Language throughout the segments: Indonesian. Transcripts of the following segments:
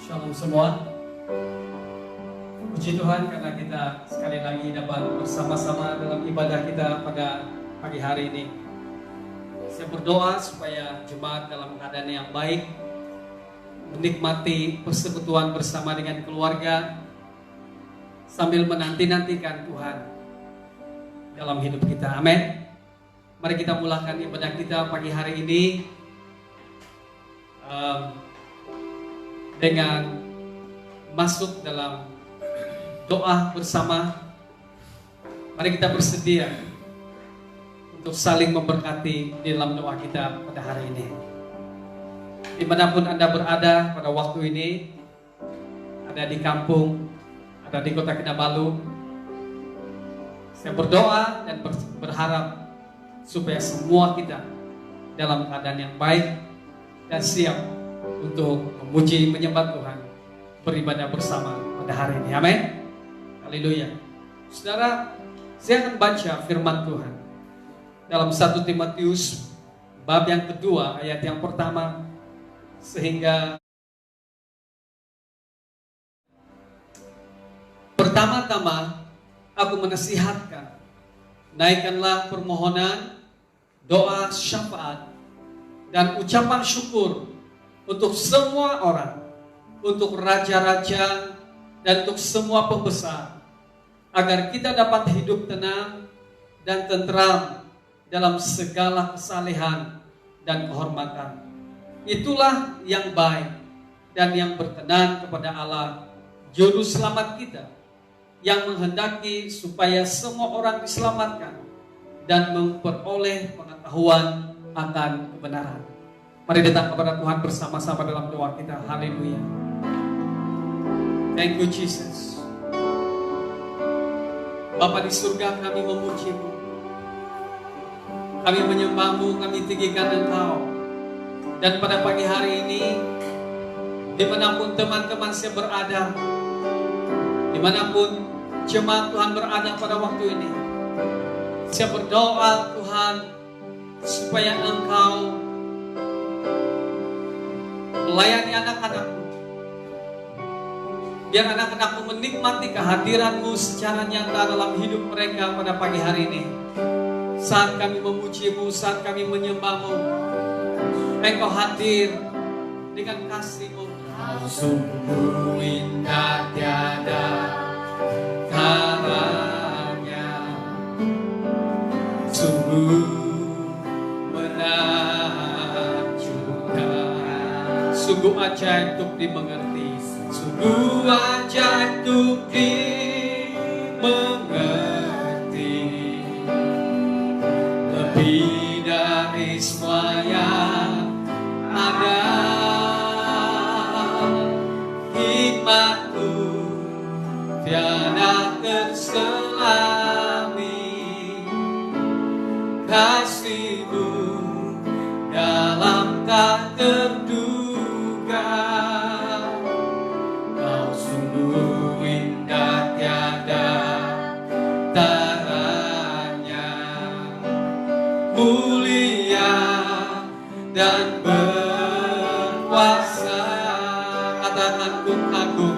Shalom semua. Puji Tuhan karena kita sekali lagi dapat bersama-sama dalam ibadah kita pada pagi hari ini. Saya berdoa supaya jemaat dalam keadaan yang baik, menikmati persekutuan bersama dengan keluarga, sambil menanti-nantikan Tuhan dalam hidup kita. Amin. Mari kita mulakan ibadah kita pagi hari ini dengan masuk dalam doa bersama. Mari kita bersedia untuk saling memberkati di dalam doa kita pada hari ini. Dimanapun Anda berada pada waktu ini, ada di kampung, ada di kota Kinabalu, saya berdoa dan berharap supaya semua kita dalam keadaan yang baik dan siap untuk memuji, menyembah Tuhan, beribadah bersama pada hari ini. Amin. Haleluya. Saudara, saya akan baca firman Tuhan dalam 1 Timotius bab yang kedua ayat yang pertama sehingga pertama-tama aku menasihatkan, naikkanlah permohonan, doa, syafaat dan ucapan syukur untuk semua orang, untuk raja-raja dan untuk semua pembesar, agar kita dapat hidup tenang dan tentram dalam segala kesalehan dan kehormatan. Itulah yang baik dan yang berkenan kepada Allah, Juru Selamat kita, yang menghendaki supaya semua orang diselamatkan dan memperoleh pengetahuan akan kebenaran. Mari datang kepada Tuhan bersama-sama dalam doa kita. Haleluya. Thank you Jesus. Bapa di surga, kami memuji-Mu, kami menyembah-Mu, kami tinggikan Engkau. Dan pada pagi hari ini, dimanapun teman-teman saya berada, dimanapun jemaat Tuhan berada pada waktu ini, saya berdoa Tuhan supaya Engkau melayani anak-anak-Mu, biar anak-anak-Mu menikmati kehadiran-Mu secara nyata dalam hidup mereka pada pagi hari ini. Saat kami memuji-Mu, saat kami menyembah-Mu, Engkau hadir dengan kasih-Mu. Kau sungguh indah tiada taranya, sungguh sungguh ajaib untuk dimengerti, sungguh ajaib untuk dimengerti, lebih dari semua yang ada. Hikmat-Mu tiada terselami, kasih-Mu dalam tak terduga. Kau sungguh indah tiada taranya, mulia dan berkuasa. Katakan ku kagum,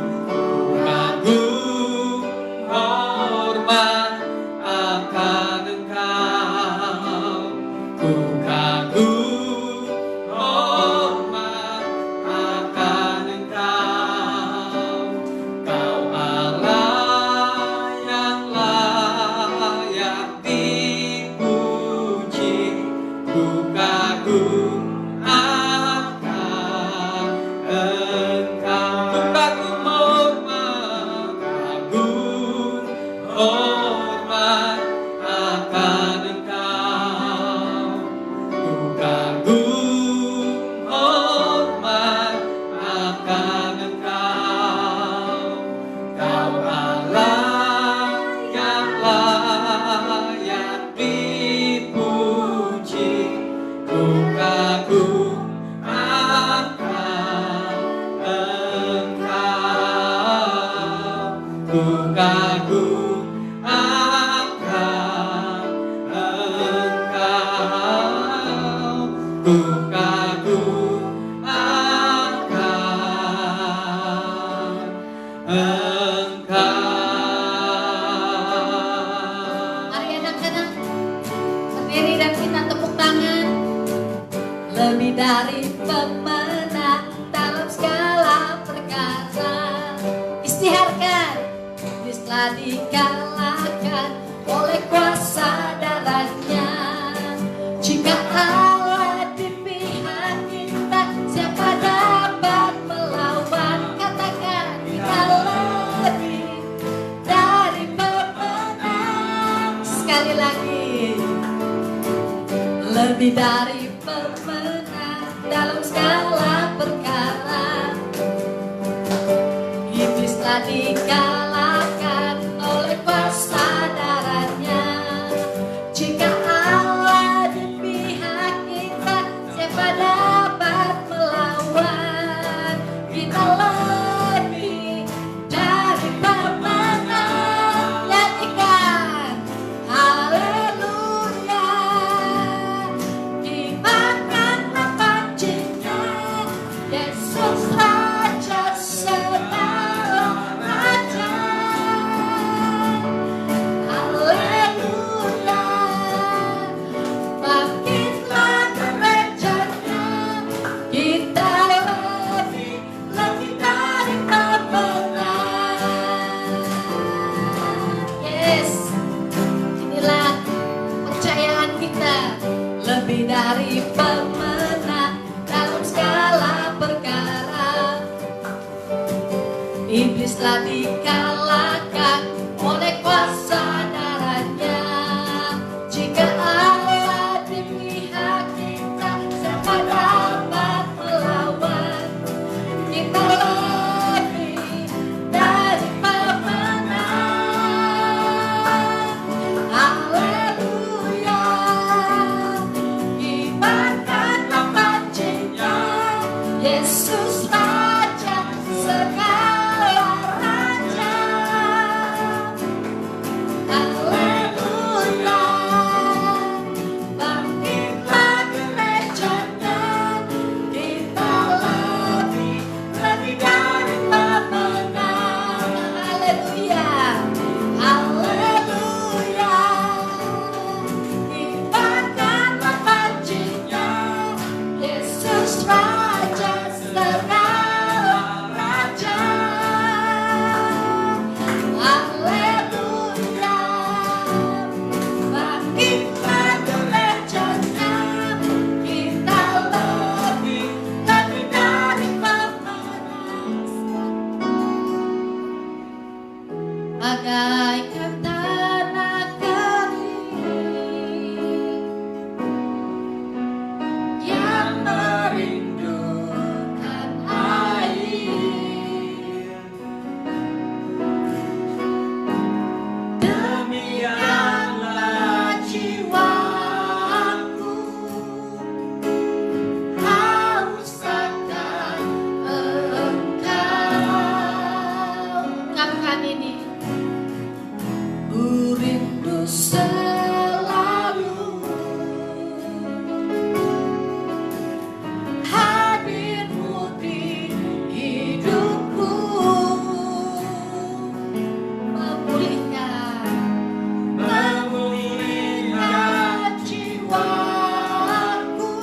kagum, hormat akan Engkau. Ku kagum, hormat akan Engkau. Kau Allah yang layak dipuji. Ku kagum akan Engkau. Ku kagum, hormat, kagum, hormat akan Engkau. Ku kagum, hormat akan Engkau. Kau Allah yang layak dipuji. Ku kagum akan Engkau. Ku kagum akan Engkau. Ku kagum akan telah dikalahkan oleh kuasa darahnya. Jika Allah di pihak kita, siapa dapat melawan? Katakan, kita lebih dari pemenang. Sekali lagi, lebih dari pemenang dalam segala perkara. Iblis telah dikalahkan oleh kuasa darahnya. Jika Allah di pihak kita, siapa dapat melawan? Kita lebih dari pemenang. Nyanyikan haleluya, imankanlah pancinya, Yesus Raja segala raja. Haleluya, bangkitlah gerejanya, kita lebih dari pemenang. Yes, inilah kepercayaan kita, lebih dari pemenang dalam segala perkara. Iblis telah dikalahkan oleh kuasa darahnya. Jika Allah di pihak kita, siapa dapat melawan? Kita lebih dari pemenang. Haleluya, imankanlah pancinya, Yesus Raja segala raja. Haleluya, bangkitlah gerejanya, kita lebih dari pemenang. Haleluya, haleluya, imankanlah pancinya, Yesus Raja segala raja. Haleluya, bangkitlah gerejanya, kita lebih dari pemenang. Bagaikan tanah kering yang merindukan air, demikianlah jiwaku haus akan Engkau. Ungkapkan ini, ku rindu selalu hadirmu di hidupku, memulihkan jiwaku,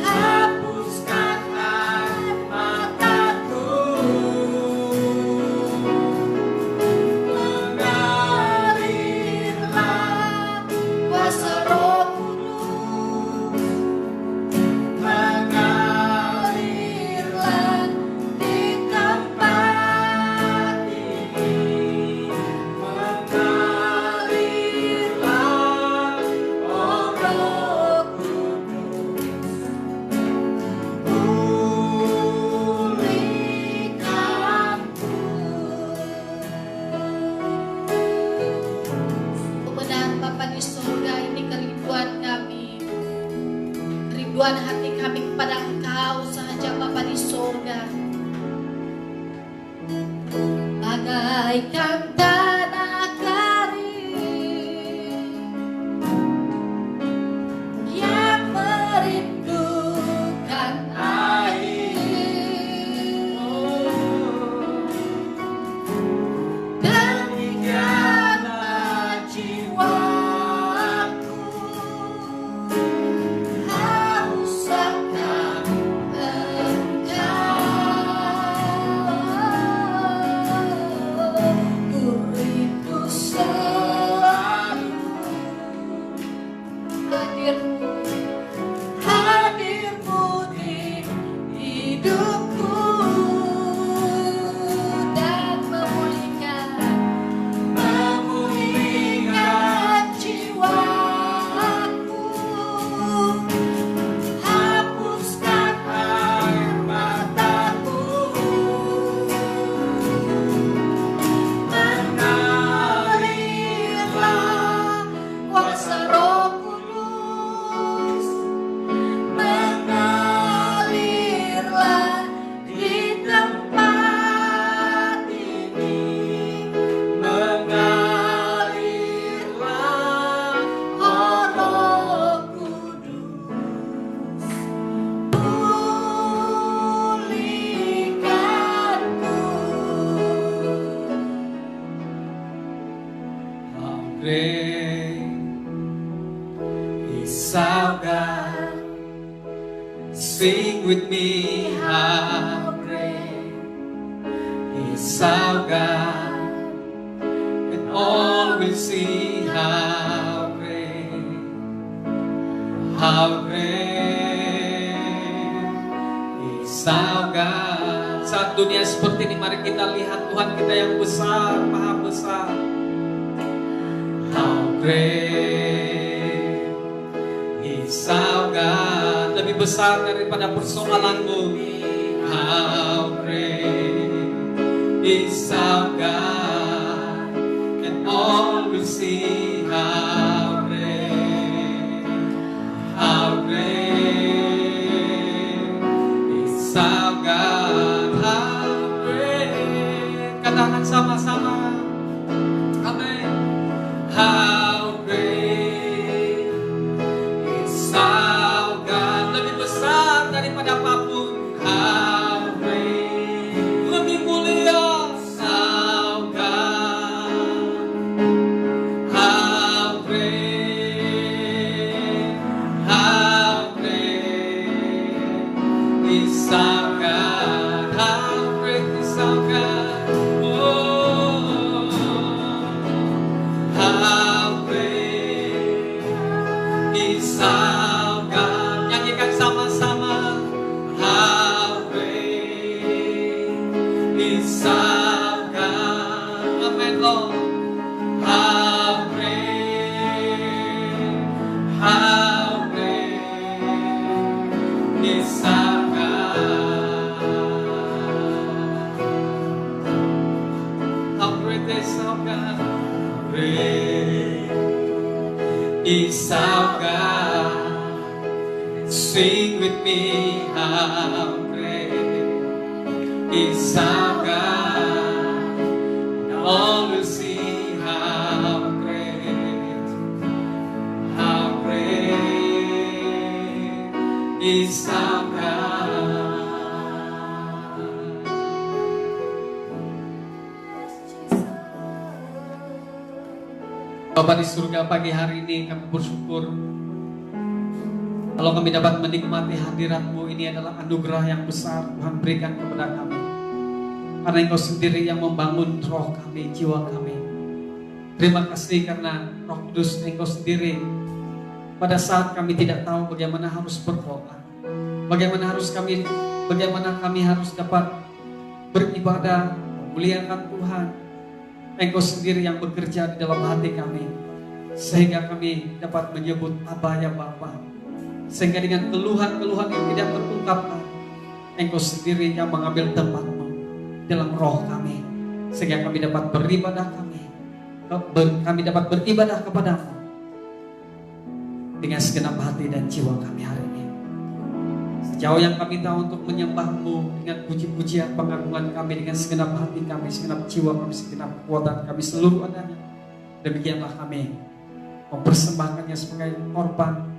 hapuskan air mataku, mengalirlah kuasa Roh Kudus, mengalirlah di tempat ini, mengalirlah, oh Roh Kudus, pulihkanku. Kebenaran Bapa di surga, ini kerinduan kami, kerinduan hati kami kepada Engkau saja Bapa di surga. Bagaikan tanah kering yang merindukan air, demikianlah jiwaku haus akan Engkau. great is our God. Sing with me, how great is our God, and all will see how great is our God. Saat dunia seperti ini, mari kita lihat Tuhan kita yang besar, maha besar. How great is our God, lebih besar daripada persoalanmu. How great is our God, and all will see how great is our God. How great, katakan sama-sama, amin. How great is our God, lebih besar daripada apapun. How great, lebih mulia our God. How great is our God. How great is our God. Oh, how great is our God. Nyanyikan sama-sama. How great is our God. Amen, Lord. How great is our God. How great is our God. Great is our God. Sing with me, how great is our God. And all will see how great is our God. Bapa di surga, pagi hari ini kami bersyukur kalau kami dapat menikmati hadirat-Mu. Ini adalah anugerah yang besar Tuhan berikan kepada kami, karena Engkau sendiri yang membangun roh kami, jiwa kami. Terima kasih karena Roh Kudus Engkau sendiri pada saat kami tidak tahu bagaimana harus berdoa, bagaimana kami harus dapat beribadah, memuliakan Tuhan. Engkau sendiri yang bekerja di dalam hati kami, sehingga kami dapat menyebut Aba ya Bapa. Sehingga dengan keluhan-keluhan yang tidak terungkapkan, Engkau sendiri yang mengambil tempat-Mu dalam roh kami, sehingga kami dapat beribadah kami dapat beribadah kepada-Mu dengan segenap hati dan jiwa kami hari ini. Sejauh yang kami tahu untuk menyembah-Mu dengan puji-pujian, pengagungan kami dengan segenap hati kami, segenap jiwa kami, segenap kekuatan kami, seluruh adanya. Demikianlah kami mempersembahkannya sebagai korban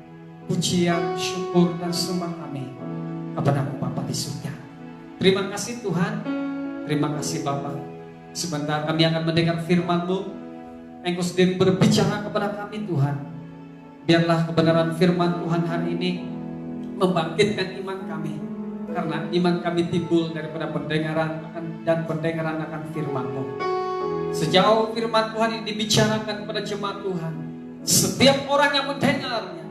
pujian, syukur, dan sembah kami kepada-Mu Bapa di surga. Terima kasih Tuhan, terima kasih Bapa. Sebentar kami akan mendengar firman-Mu. Engkau sendiri berbicara kepada kami Tuhan. Biarlah kebenaran firman Tuhan hari ini membangkitkan iman kami, karena iman kami timbul daripada pendengaran akan firman-Mu. Sejauh firman Tuhan ini dibicarakan kepada jemaat Tuhan, setiap orang yang mendengarnya,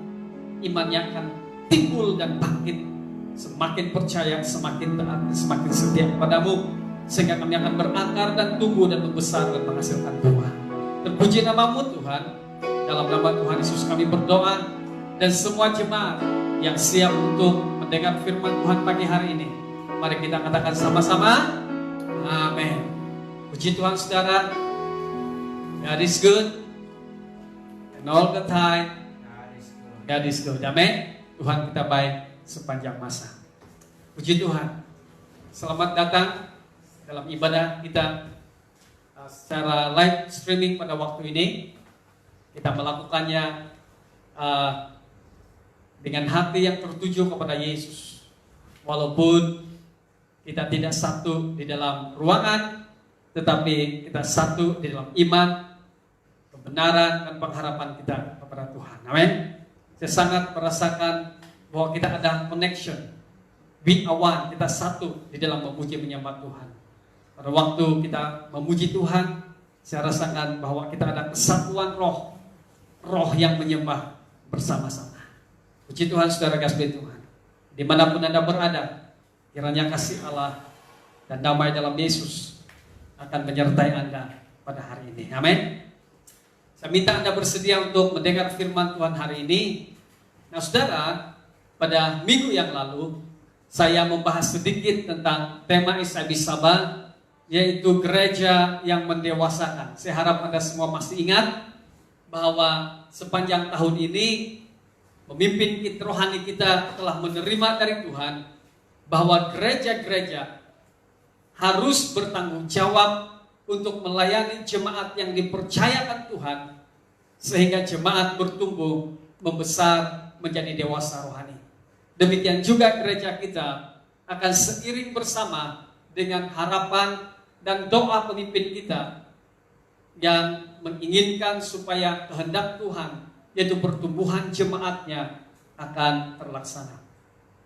imannya akan timbul dan bangkit, semakin percaya, semakin taat, semakin setia kepada-Mu, sehingga kami akan berakar dan tumbuh dan membesar dan menghasilkan buah. Terpuji nama-Mu Tuhan. Dalam nama Tuhan Yesus kami berdoa, dan semua jemaat yang siap untuk mendengar firman Tuhan pagi hari ini, mari kita katakan sama-sama, amin. Puji Tuhan saudara. God is good, and all the time God is good. Amin. Tuhan kita baik sepanjang masa. Puji Tuhan. Selamat datang dalam ibadah kita secara live streaming pada waktu ini. Kita melakukannya dengan hati yang tertuju kepada Yesus. Walaupun kita tidak satu di dalam ruangan, tetapi kita satu di dalam iman, kebenaran dan pengharapan kita kepada Tuhan. Amin. Saya sangat merasakan bahwa kita ada connection. We are one, kita satu di dalam memuji menyembah Tuhan. Pada waktu kita memuji Tuhan, saya rasakan bahwa kita ada kesatuan roh yang menyembah bersama-sama. Puji Tuhan, saudara kasih Tuhan. Dimanapun Anda berada, kiranya kasih Allah dan damai dalam Yesus akan menyertai Anda pada hari ini. Amin. Saya minta Anda bersedia untuk mendengar firman Tuhan hari ini. Nah, saudara, pada minggu yang lalu saya membahas sedikit tentang tema SIB Sabah, yaitu gereja yang mendewasakan. Saya harap Anda semua masih ingat bahwa sepanjang tahun ini pemimpin rohani kita telah menerima dari Tuhan bahwa gereja-gereja harus bertanggung jawab untuk melayani jemaat yang dipercayakan Tuhan, sehingga jemaat bertumbuh, membesar, menjadi dewasa rohani. Demikian juga gereja kita akan seiring bersama dengan harapan dan doa pemimpin kita yang menginginkan supaya kehendak Tuhan, yaitu pertumbuhan jemaatnya, akan terlaksana.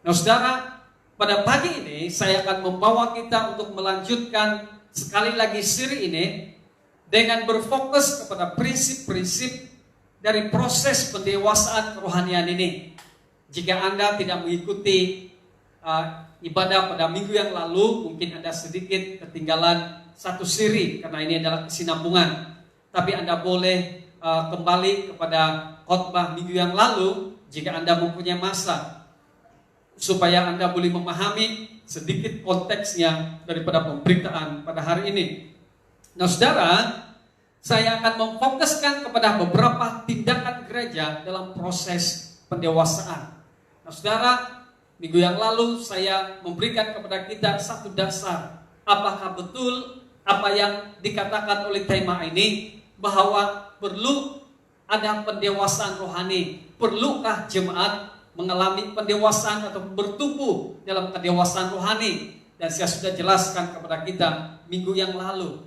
Nah, saudara, pada pagi ini saya akan membawa kita untuk melanjutkan sekali lagi siri ini dengan berfokus kepada prinsip-prinsip dari proses pendewasaan kerohanian ini. Jika Anda tidak mengikuti ibadah pada minggu yang lalu, mungkin Anda sedikit ketinggalan satu siri karena ini adalah kesinambungan. Tapi Anda boleh kembali kepada khotbah minggu yang lalu jika Anda mempunyai masa, supaya Anda boleh memahami sedikit konteksnya daripada pemberitaan pada hari ini. Nah, saudara, saya akan memfokuskan kepada beberapa tindakan gereja dalam proses pendewasaan. Nah, saudara, minggu yang lalu saya memberikan kepada kita satu dasar. Apakah betul apa yang dikatakan oleh tema ini, bahwa perlu ada pendewasaan rohani? Perlukah jemaat mengalami pendewasaan atau bertumbuh dalam kedewasaan rohani? Dan saya sudah jelaskan kepada kita minggu yang lalu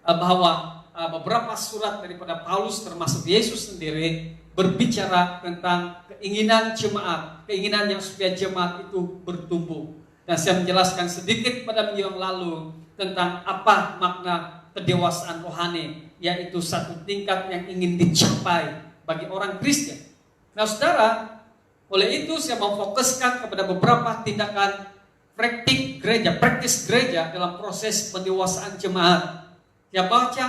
bahwa beberapa surat daripada Paulus termasuk Yesus sendiri berbicara tentang keinginan jemaat, keinginan yang supaya jemaat itu bertumbuh. Dan saya menjelaskan sedikit pada minggu yang lalu tentang apa makna kedewasaan rohani, yaitu satu tingkat yang ingin dicapai bagi orang Kristen. Nah, saudara, oleh itu saya memfokuskan kepada beberapa tindakan praktis gereja dalam proses pendewasaan jemaat. Saya baca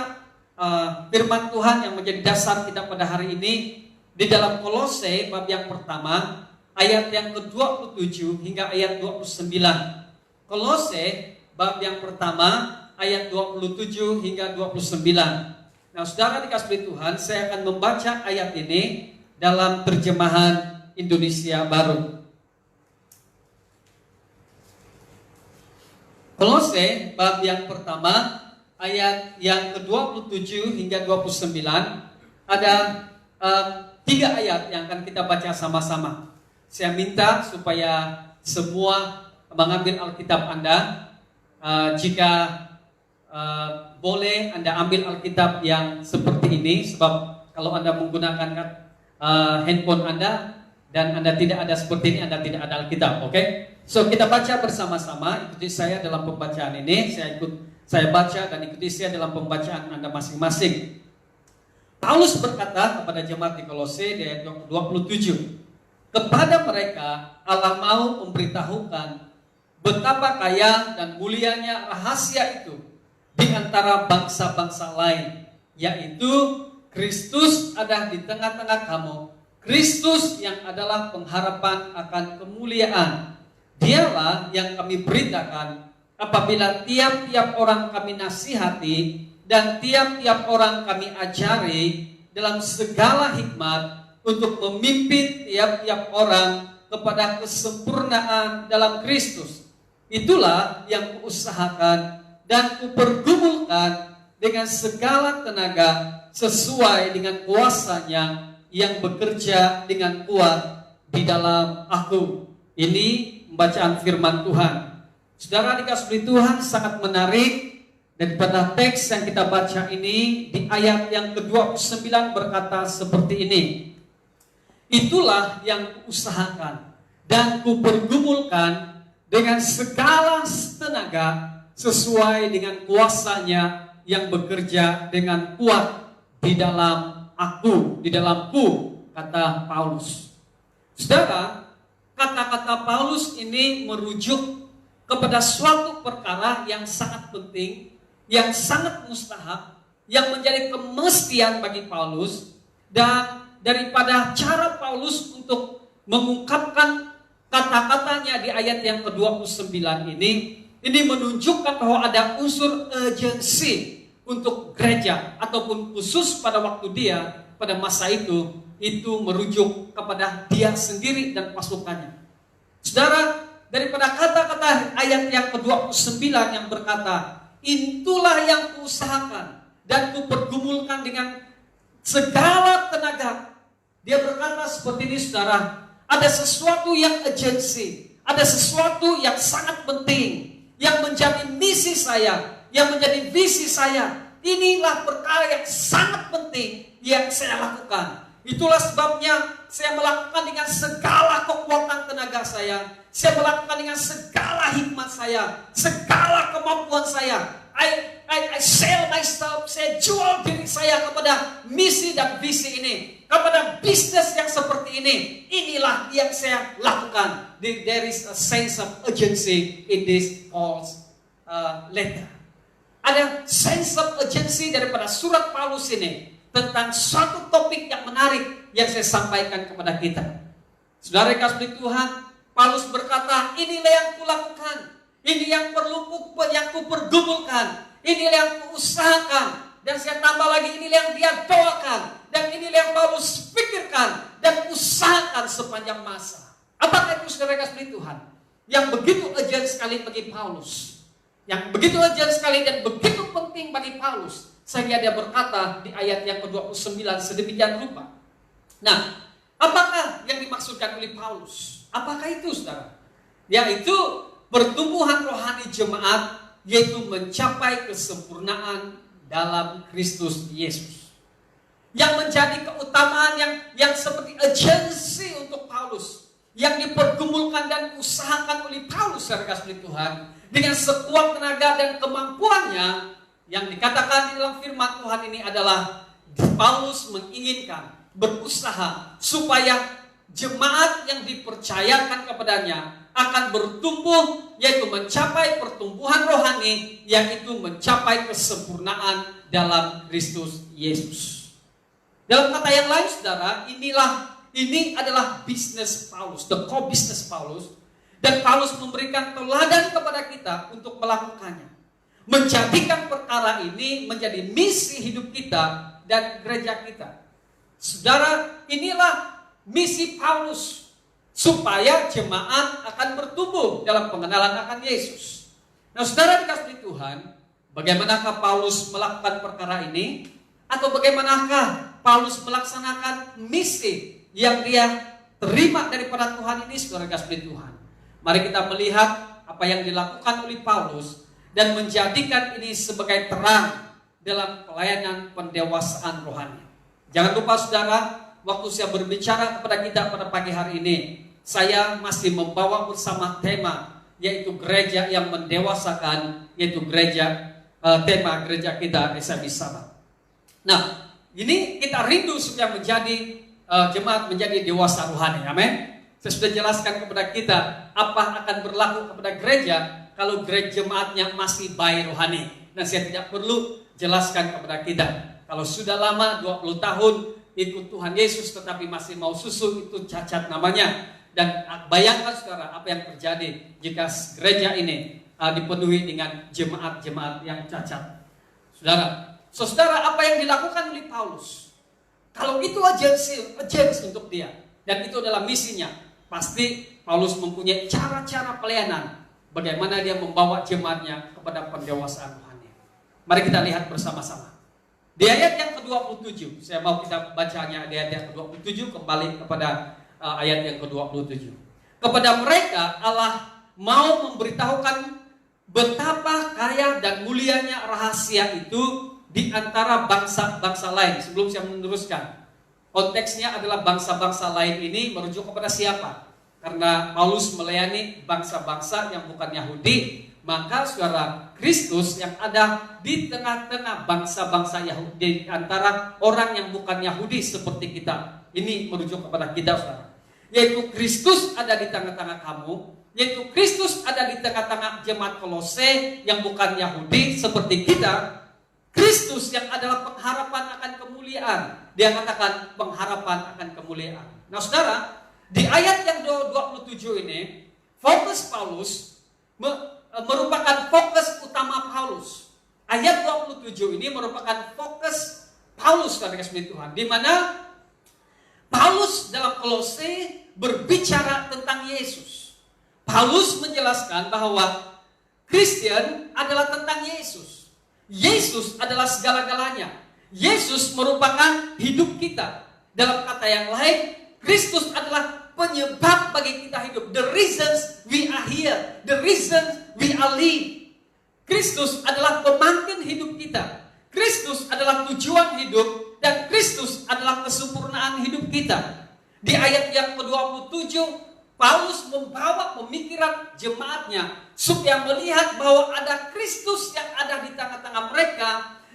firman Tuhan yang menjadi dasar kita pada hari ini di dalam Kolose bab yang pertama ayat yang ke-27 hingga ayat 29. Kolose bab yang pertama ayat 27 hingga 29. Nah, saudara dikasihi Tuhan, saya akan membaca ayat ini dalam terjemahan Indonesia Baru. Kolose bab yang pertama ayat yang ke-27 hingga 29. Ada 3 ayat yang akan kita baca sama-sama. Saya minta supaya semua mengambil Alkitab Anda. Jika boleh Anda ambil Alkitab yang seperti ini, sebab kalau Anda menggunakan handphone Anda dan Anda tidak ada seperti ini, Anda tidak ada Alkitab. Oke? So kita baca bersama-sama. Ikuti saya dalam pembacaan ini. Saya baca dan ikuti saya dalam pembacaan Anda masing-masing. Paulus berkata kepada jemaat di Kolose di ayat 27, kepada mereka Allah mau memberitahukan betapa kaya dan mulianya rahasia itu di antara bangsa-bangsa lain, yaitu Kristus ada di tengah-tengah kamu, Kristus yang adalah pengharapan akan kemuliaan. Dialah yang kami beritakan apabila tiap-tiap orang kami nasihati dan tiap-tiap orang kami ajari dalam segala hikmat untuk memimpin tiap-tiap orang kepada kesempurnaan dalam Kristus. Itulah yang kuusahakan dan kupergumulkan dengan segala tenaga sesuai dengan kuasanya yang bekerja dengan kuat di dalam aku. Ini pembacaan firman Tuhan. Saudara dikasihi Tuhan, sangat menarik Daripada teks yang kita baca ini di ayat yang ke-29 berkata seperti ini. Itulah yang kuusahakan dan kupergumulkan dengan segala tenaga sesuai dengan kuasanya yang bekerja dengan kuat di dalamku, kata Paulus. Saudara, kata-kata Paulus ini merujuk kepada suatu perkara yang sangat penting, yang sangat mustahab, yang menjadi kemestian bagi Paulus. Dan daripada cara Paulus untuk mengungkapkan kata-katanya di ayat yang ke-29 ini menunjukkan bahwa ada unsur urgency untuk gereja, ataupun khusus pada waktu dia, pada masa itu merujuk kepada dia sendiri dan pasukannya. Saudara, daripada kata-kata ayat yang ke-29 yang berkata, itulah yang kuusahakan dan kupergumulkan dengan segala tenaga. Dia berkata seperti ini, saudara, ada sesuatu yang urgency, ada sesuatu yang sangat penting, yang menjadi misi saya, yang menjadi visi saya. Inilah perkara yang sangat penting yang saya lakukan. Itulah sebabnya saya melakukan dengan segala kekuatan tenaga saya melakukan dengan segala hikmat saya, segala kemampuan saya. I sell myself, saya jual diri saya kepada misi dan visi ini, kepada bisnis yang seperti ini. Inilah yang saya lakukan. There is a sense of urgency in this Paul's letter. Ada sense of urgency daripada surat Paulus ini tentang suatu topik yang menarik yang saya sampaikan kepada kita. Saudara kasih Tuhan, Paulus berkata, inilah yang kulakukan, ini yang perlu yang kupergumulkan, inilah yang kuusahakan, dan saya tambah lagi, inilah yang dia doakan, dan inilah yang Paulus pikirkan dan usahakan sepanjang masa. Apakah itu, saudara kasih Tuhan, yang begitu urgent sekali bagi Paulus, yang begitu urgent sekali dan begitu penting bagi Paulus, sehingga dia berkata di ayat yang ke-29 sedemikian rupa. Nah, apakah yang dimaksudkan oleh Paulus? Apakah itu, saudara? Yaitu pertumbuhan rohani jemaat, yaitu mencapai kesempurnaan dalam Kristus Yesus. Yang menjadi keutamaan yang seperti urgency untuk Paulus, yang dipergumulkan dan usahakan oleh Paulus, saudara kasih Tuhan, dengan sekuat tenaga dan kemampuannya, yang dikatakan di dalam firman Tuhan ini adalah Paulus menginginkan, berusaha supaya jemaat yang dipercayakan kepadanya akan bertumbuh, yaitu mencapai pertumbuhan rohani, yaitu mencapai kesempurnaan dalam Kristus Yesus. Dalam kata yang lain, saudara, ini adalah bisnis Paulus, the core business Paulus, dan Paulus memberikan teladan kepada kita untuk melakukannya, menjadikan perkara ini menjadi misi hidup kita dan gereja kita. Saudara, inilah misi Paulus, supaya jemaat akan bertumbuh dalam pengenalan akan Yesus. Nah, saudara dikasihi Tuhan, bagaimanakah Paulus melakukan perkara ini? Atau bagaimanakah Paulus melaksanakan misi yang dia terima daripada Tuhan ini, saudara dikasihi Tuhan? Mari kita melihat apa yang dilakukan oleh Paulus dan menjadikan ini sebagai terang dalam pelayanan pendewasaan rohani. Jangan lupa, saudara, waktu saya berbicara kepada kita pada pagi hari ini, saya masih membawa bersama tema, yaitu gereja yang mendewasakan, yaitu tema gereja kita SMI Sabat. Nah, ini kita rindu supaya menjadi jemaat menjadi dewasa rohani. Amin. Saya sudah jelaskan kepada kita apa akan berlaku kepada gereja kalau gereja jemaatnya masih baik rohani. Dan saya tidak perlu jelaskan kepada kita. Kalau sudah lama 20 tahun ikut Tuhan Yesus tetapi masih mau susu, itu cacat namanya. Dan bayangkan, saudara, apa yang terjadi jika gereja ini dipenuhi dengan jemaat-jemaat yang cacat. Saudara, apa yang dilakukan oleh Paulus? Kalau itu urgency untuk dia, dan itu adalah misinya, pasti Paulus mempunyai cara-cara pelayanan, bagaimana dia membawa jemaatnya kepada pendewasaan rohani. Mari kita lihat bersama-sama. Di ayat yang ke-27, saya mau kita bacanya di ayat yang ke-27, kembali kepada ayat yang ke-27. Kepada mereka Allah mau memberitahukan betapa kaya dan mulianya rahasia itu di antara bangsa-bangsa lain. Sebelum saya meneruskan, konteksnya adalah bangsa-bangsa lain ini merujuk kepada siapa? Karena Paulus melayani bangsa-bangsa yang bukan Yahudi, maka saudara, Kristus yang ada di tengah-tengah bangsa-bangsa Yahudi, di antara orang yang bukan Yahudi seperti kita. Ini merujuk kepada kita, saudara. Yaitu Kristus ada di tengah-tengah kamu, yaitu Kristus ada di tengah-tengah jemaat Kolose yang bukan Yahudi seperti kita. Kristus yang adalah pengharapan akan kemuliaan. Dia katakan pengharapan akan kemuliaan. Nah saudara, di ayat yang 27 ini, fokus Paulus merupakan fokus utama Paulus. Ayat 27 ini merupakan fokus Paulus, kata kasih Tuhan, di mana Paulus dalam Kolose berbicara tentang Yesus. Paulus menjelaskan bahwa Kristen adalah tentang Yesus. Yesus adalah segala-galanya. Yesus merupakan hidup kita. Dalam kata yang lain, Kristus adalah penyebab bagi kita hidup. The reasons we are here, the reasons we are live. Kristus adalah pemangkin hidup kita. Kristus adalah tujuan hidup, dan Kristus adalah kesempurnaan hidup kita. Di ayat yang ke-27, Paulus membawa pemikiran jemaatnya supaya melihat bahwa ada Kristus yang ada di tengah-tengah mereka,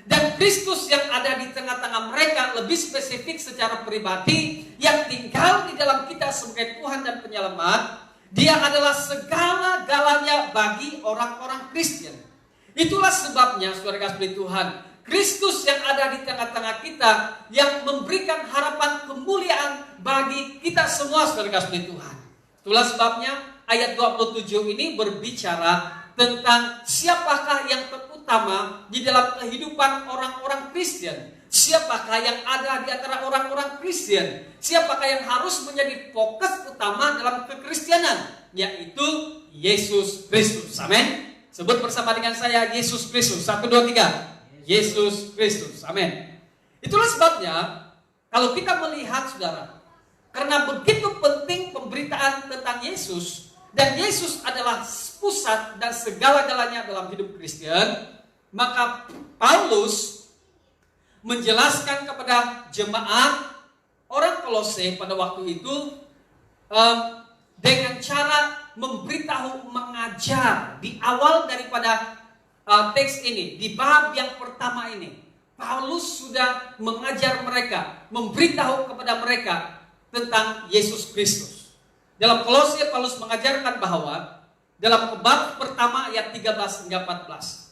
dan Kristus yang ada di tengah-tengah mereka lebih spesifik secara pribadi yang tinggal di dalam kita sebagai Tuhan dan penyelamat. Dia adalah segala-galanya bagi orang-orang Kristen. Itulah sebabnya, saudara kasih Tuhan, Kristus yang ada di tengah-tengah kita yang memberikan harapan kemuliaan bagi kita semua, saudara kasih Tuhan. Itulah sebabnya ayat 27 ini berbicara tentang siapakah yang terutama di dalam kehidupan orang-orang Kristen. Siapakah yang ada di antara orang-orang Kristen? Siapakah yang harus menjadi fokus utama dalam kekristenan? Yaitu Yesus Kristus. Amin. Sebut bersama dengan saya, Yesus Kristus. 1, 2, 3. Yesus Kristus. Amin. Itulah sebabnya kalau kita melihat, saudara, karena begitu penting pemberitaan tentang Yesus, dan Yesus adalah pusat dan segala-galanya dalam hidup Kristen, maka Paulus menjelaskan kepada jemaat orang Kolose pada waktu itu dengan cara memberitahu, mengajar. Di awal daripada teks ini, di bab yang pertama ini, Paulus sudah mengajar mereka, memberitahu kepada mereka tentang Yesus Kristus. Dalam Kolose, Paulus mengajarkan bahwa dalam bab pertama ayat 13 hingga 14,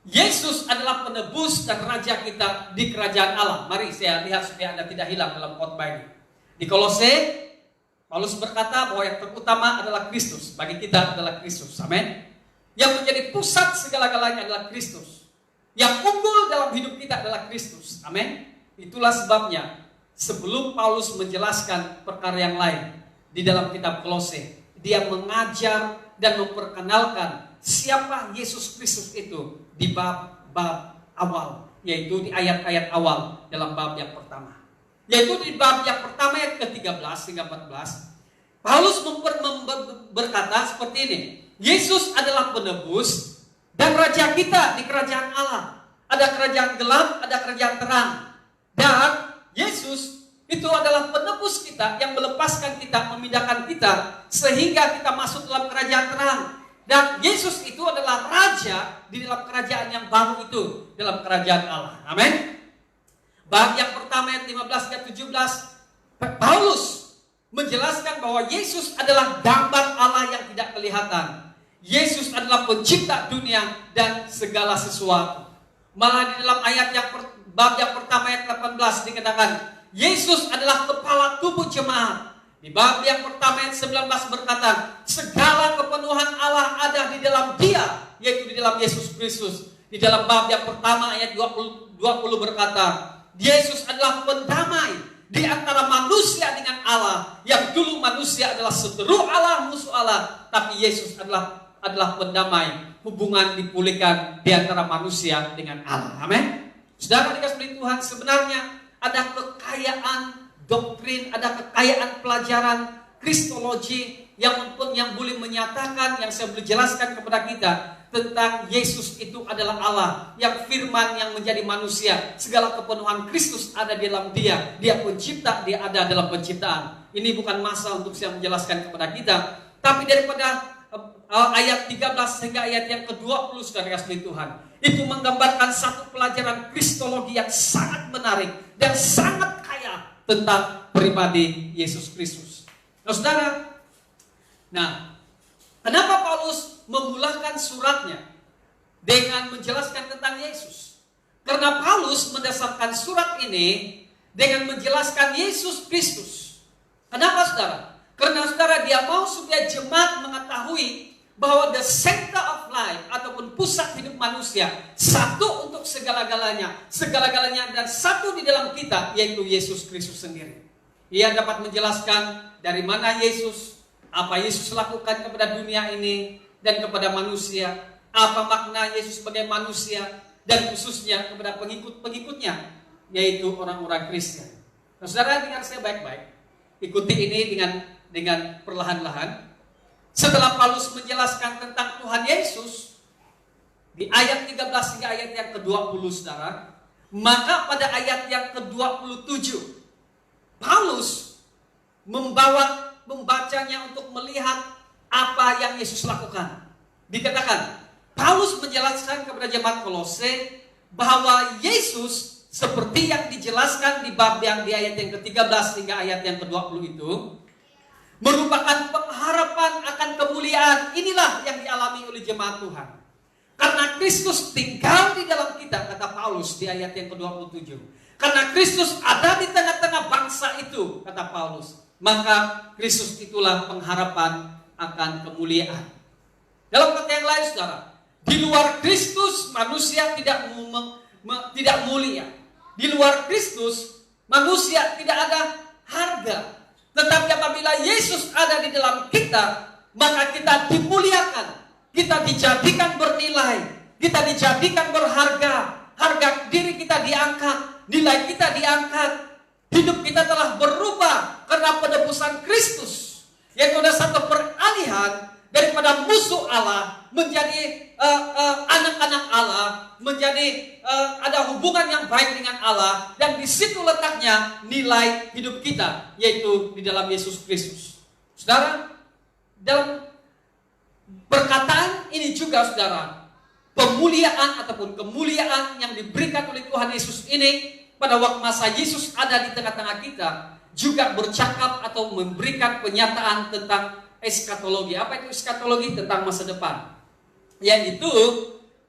Yesus adalah penebus dan raja kita di kerajaan Allah. Mari saya lihat supaya Anda tidak hilang dalam khotbah ini. Di Kolose, Paulus berkata bahwa yang terutama adalah Kristus. Bagi kita adalah Kristus. Amin. Yang menjadi pusat segala-galanya adalah Kristus. Yang unggul dalam hidup kita adalah Kristus. Amin. Itulah sebabnya sebelum Paulus menjelaskan perkara yang lain di dalam kitab Kolose, dia mengajar dan memperkenalkan siapa Yesus Kristus itu di bab awal, yaitu di ayat-ayat awal dalam bab yang pertama. Yaitu di bab yang pertama ayat ke-13 hingga 14, Paulus berkata seperti ini. Yesus adalah penebus dan raja kita di kerajaan Allah. Ada kerajaan gelap, ada kerajaan terang. Dan Yesus itu adalah penebus kita yang melepaskan kita, memindahkan kita sehingga kita masuk dalam kerajaan terang. Dan Yesus itu adalah raja di dalam kerajaan yang baru itu, dalam kerajaan Allah. Amin. Bab yang pertama ayat 15 dan 17, Paulus menjelaskan bahwa Yesus adalah gambar Allah yang tidak kelihatan. Yesus adalah pencipta dunia dan segala sesuatu. Malah di dalam ayat yang bab yang pertama ayat 18 dikatakan Yesus adalah kepala tubuh jemaat. Di bab yang pertama ayat 19 berkata, segala kepenuhan Allah ada di dalam Dia, yaitu di dalam Yesus Kristus. Di dalam bab yang pertama ayat 20 berkata, Yesus adalah pendamai di antara manusia dengan Allah. Yang dulu manusia adalah seteru Allah, musuh Allah, tapi Yesus adalah pendamai. Hubungan dipulihkan di antara manusia dengan Allah. Amin. Saudara dikasihi Tuhan, sebenarnya ada kekayaan doktrin, ada kekayaan pelajaran kristologi yang boleh menyatakan, yang saya boleh jelaskan kepada kita tentang Yesus itu adalah Allah, yang firman yang menjadi manusia. Segala kepenuhan Kristus ada di dalam Dia. Dia pencipta, Dia ada dalam penciptaan. Ini bukan masa untuk saya menjelaskan kepada kita, tapi daripada ayat 13 hingga ayat yang ke-20, saudara kasih Tuhan, itu menggambarkan satu pelajaran kristologi yang sangat menarik dan sangat kaya tentang pribadi Yesus Kristus. Nah, saudara, kenapa Paulus memulahkan suratnya dengan menjelaskan tentang Yesus? Karena Paulus mendasarkan surat ini dengan menjelaskan Yesus Kristus. Kenapa, saudara? Karena, saudara, dia mau supaya jemaat mengetahui bahwa the center of life ataupun pusat hidup manusia satu untuk segala-galanya dan satu di dalam kita, yaitu Yesus Kristus sendiri. Ia dapat menjelaskan dari mana Yesus, apa Yesus lakukan kepada dunia ini dan kepada manusia, apa makna Yesus sebagai manusia dan khususnya kepada pengikut-pengikutnya, yaitu orang-orang Kristen. Nah, saudara, dengar saya baik-baik, ikuti ini dengan perlahan-lahan. Setelah Paulus menjelaskan tentang Tuhan Yesus di ayat 13 hingga ayat yang ke-20, saudara, maka pada ayat yang ke-27 Paulus membacanya untuk melihat apa yang Yesus lakukan. Dikatakan, Paulus menjelaskan kepada jemaat Kolose bahwa Yesus seperti yang dijelaskan di bab yang di ayat yang ke-13 hingga ayat yang ke-20 itu merupakan pengharapan akan kemuliaan. Inilah yang dialami oleh jemaat Tuhan. Karena Kristus tinggal di dalam kita, kata Paulus di ayat yang ke-27. Karena Kristus ada di tengah-tengah bangsa itu, kata Paulus, maka Kristus itulah pengharapan akan kemuliaan. Dalam kata yang lain, saudara, di luar Kristus manusia tidak mulia. Di luar Kristus manusia tidak ada harga. Tetapi apabila Yesus ada di dalam kita, maka kita dimuliakan, kita dijadikan bernilai, kita dijadikan berharga, harga diri kita diangkat, nilai kita diangkat, hidup kita telah berubah karena penebusan Kristus, yaitu ada satu peralihan daripada musuh Allah menjadi anak-anak Allah, menjadi ada hubungan yang baik dengan Allah, dan di situ letaknya nilai hidup kita, yaitu di dalam Yesus Kristus. Saudara, dalam perkataan ini juga, saudara, pemuliaan ataupun kemuliaan yang diberikan oleh Tuhan Yesus ini pada waktu masa Yesus ada di tengah-tengah kita juga bercakap atau memberikan penyataan tentang eskatologi. Apa itu eskatologi? Tentang masa depan. Yaitu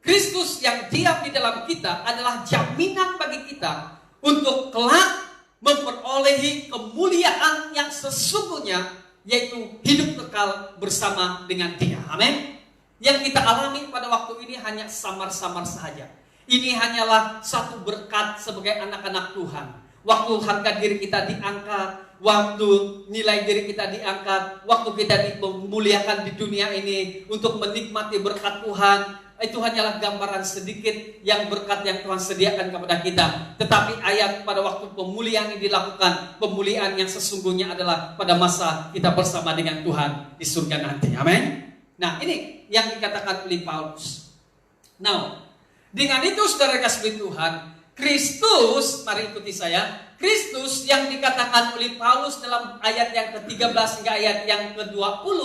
Kristus yang diam di dalam kita adalah jaminan bagi kita untuk kelak memperolehi kemuliaan yang sesungguhnya, yaitu hidup kekal bersama dengan Dia. Amin. Yang kita alami pada waktu ini hanya samar-samar saja. Ini hanyalah satu berkat sebagai anak-anak Tuhan. Waktu harga diri kita diangkat, waktu nilai diri kita diangkat, waktu kita dimuliakan di dunia ini untuk menikmati berkat Tuhan, itu hanyalah gambaran sedikit yang berkat yang Tuhan sediakan kepada kita. Tetapi ayat pada waktu pemulihan ini dilakukan, pemulihan yang sesungguhnya adalah pada masa kita bersama dengan Tuhan di surga nanti. Amin. Nah, ini yang dikatakan oleh Paulus. Nah, dengan itu saudara kasih Tuhan, Kristus, mari ikuti saya, Kristus yang dikatakan oleh Paulus dalam ayat yang ke-13 hingga ayat yang ke-20,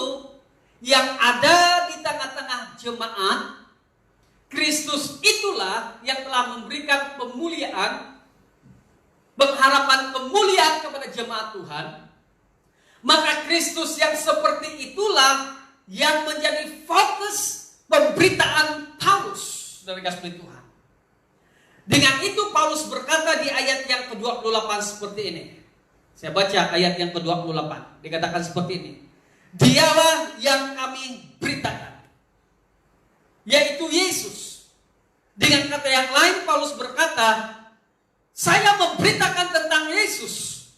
yang ada di tengah-tengah jemaat, Kristus itulah yang telah memberikan pemuliaan, pengharapan kemuliaan kepada jemaat Tuhan. Maka Kristus yang seperti itulah yang menjadi fokus pemberitaan Paulus, saudara kasih Tuhan. Dengan itu Paulus berkata di ayat yang ke-28 seperti ini. Saya baca ayat yang ke-28. Dikatakan seperti ini. Dialah yang kami beritakan, yaitu Yesus. Dengan kata yang lain Paulus berkata, saya memberitakan tentang Yesus.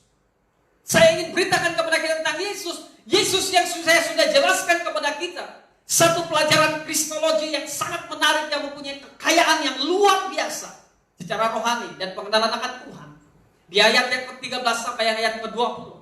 Saya ingin beritakan kepada kita tentang Yesus. Yesus yang saya sudah jelaskan kepada kita. Satu pelajaran kristologi yang sangat menarik, yang mempunyai kekayaan yang luar biasa secara rohani dan pengenalan akan Tuhan. Di ayat yang ke-13 sampai ayat ke-20.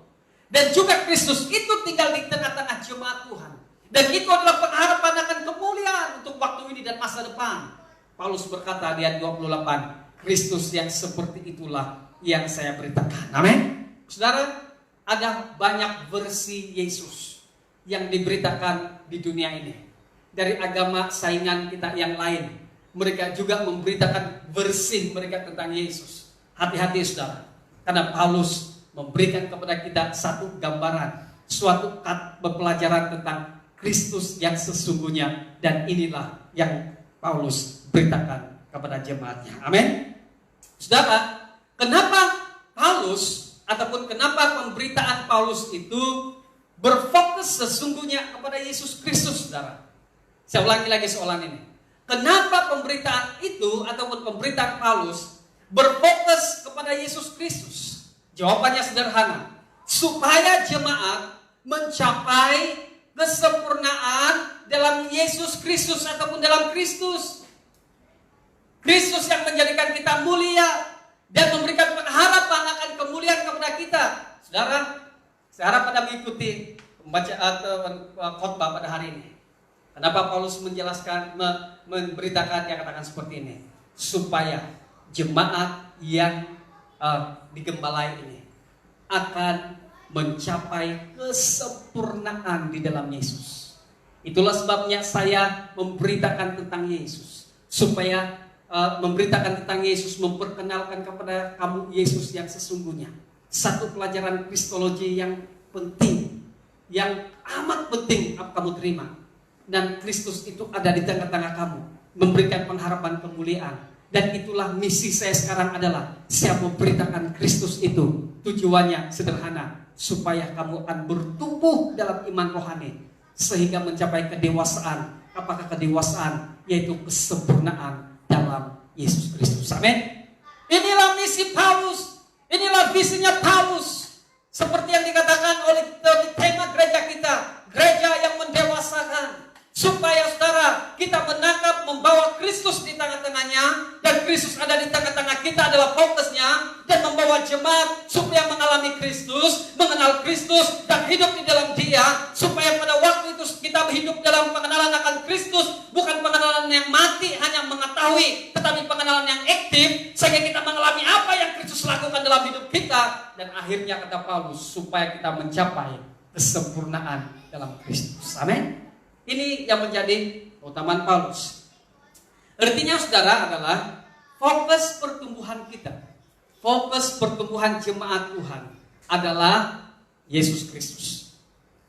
Dan juga Kristus itu tinggal di tengah-tengah jemaat Tuhan. Dan itu adalah pengharapan akan kemuliaan untuk waktu ini dan masa depan. Paulus berkata di ayat 28, Kristus yang seperti itulah yang saya beritakan. Amin. Saudara, ada banyak versi Yesus yang diberitakan di dunia ini. Dari agama saingan kita yang lain, mereka juga memberitakan versi mereka tentang Yesus. Hati-hati saudara, karena Paulus memberikan kepada kita satu gambaran, suatu pelajaran tentang Kristus yang sesungguhnya, dan inilah yang Paulus beritakan kepada jemaatnya. Amin. Saudara, kenapa Paulus ataupun kenapa pemberitaan Paulus itu berfokus sesungguhnya kepada Yesus Kristus, saudara? Saya ulangi lagi soalan ini. Kenapa pemberitaan itu ataupun pemberitaan Paulus berfokus kepada Yesus Kristus? Jawabannya sederhana. Supaya jemaat mencapai kesempurnaan dalam Yesus Kristus ataupun dalam Kristus. Kristus yang menjadikan kita mulia dan memberikan pengharapan akan kemuliaan kepada kita. Saudara, saya harap Anda mengikuti pembacaan khotbah pada hari ini. Kenapa Paulus menjelaskan, memberitakan yang katakan seperti ini? Supaya jemaat yang digembalai ini akan mencapai kesempurnaan di dalam Yesus. Itulah sebabnya saya memberitakan tentang Yesus. Supaya memberitakan tentang Yesus, memperkenalkan kepada kamu Yesus yang sesungguhnya. Satu pelajaran kristologi yang penting, yang amat penting kamu terima. Dan Kristus itu ada di tengah-tengah kamu, memberikan pengharapan kemuliaan. Dan itulah misi saya sekarang adalah saya memberitakan Kristus itu. Tujuannya sederhana, supaya kamu akan bertumbuh dalam iman rohani sehingga mencapai kedewasaan. Apakah kedewasaan? Yaitu kesempurnaan dalam Yesus Kristus. Amin. Inilah misi Paulus, inilah visinya Paulus. Seperti yang dikatakan oleh tema gereja kita, gereja yang mendewasakan. Supaya saudara kita menangkap, membawa Kristus di tengah-tengahnya, dan Kristus ada di tengah-tengah kita adalah fokusnya, dan membawa jemaat supaya mengalami Kristus, mengenal Kristus dan hidup di dalam Dia, supaya pada waktu itu kita hidup dalam pengenalan akan Kristus, bukan pengenalan yang mati hanya mengetahui, tetapi pengenalan yang aktif sehingga kita mengalami apa yang Kristus lakukan dalam hidup kita, dan akhirnya kata Paulus supaya kita mencapai kesempurnaan dalam Kristus. Amin. Ini yang menjadi keutamaan Paulus. Artinya saudara adalah fokus pertumbuhan kita, fokus pertumbuhan jemaat Tuhan adalah Yesus Kristus.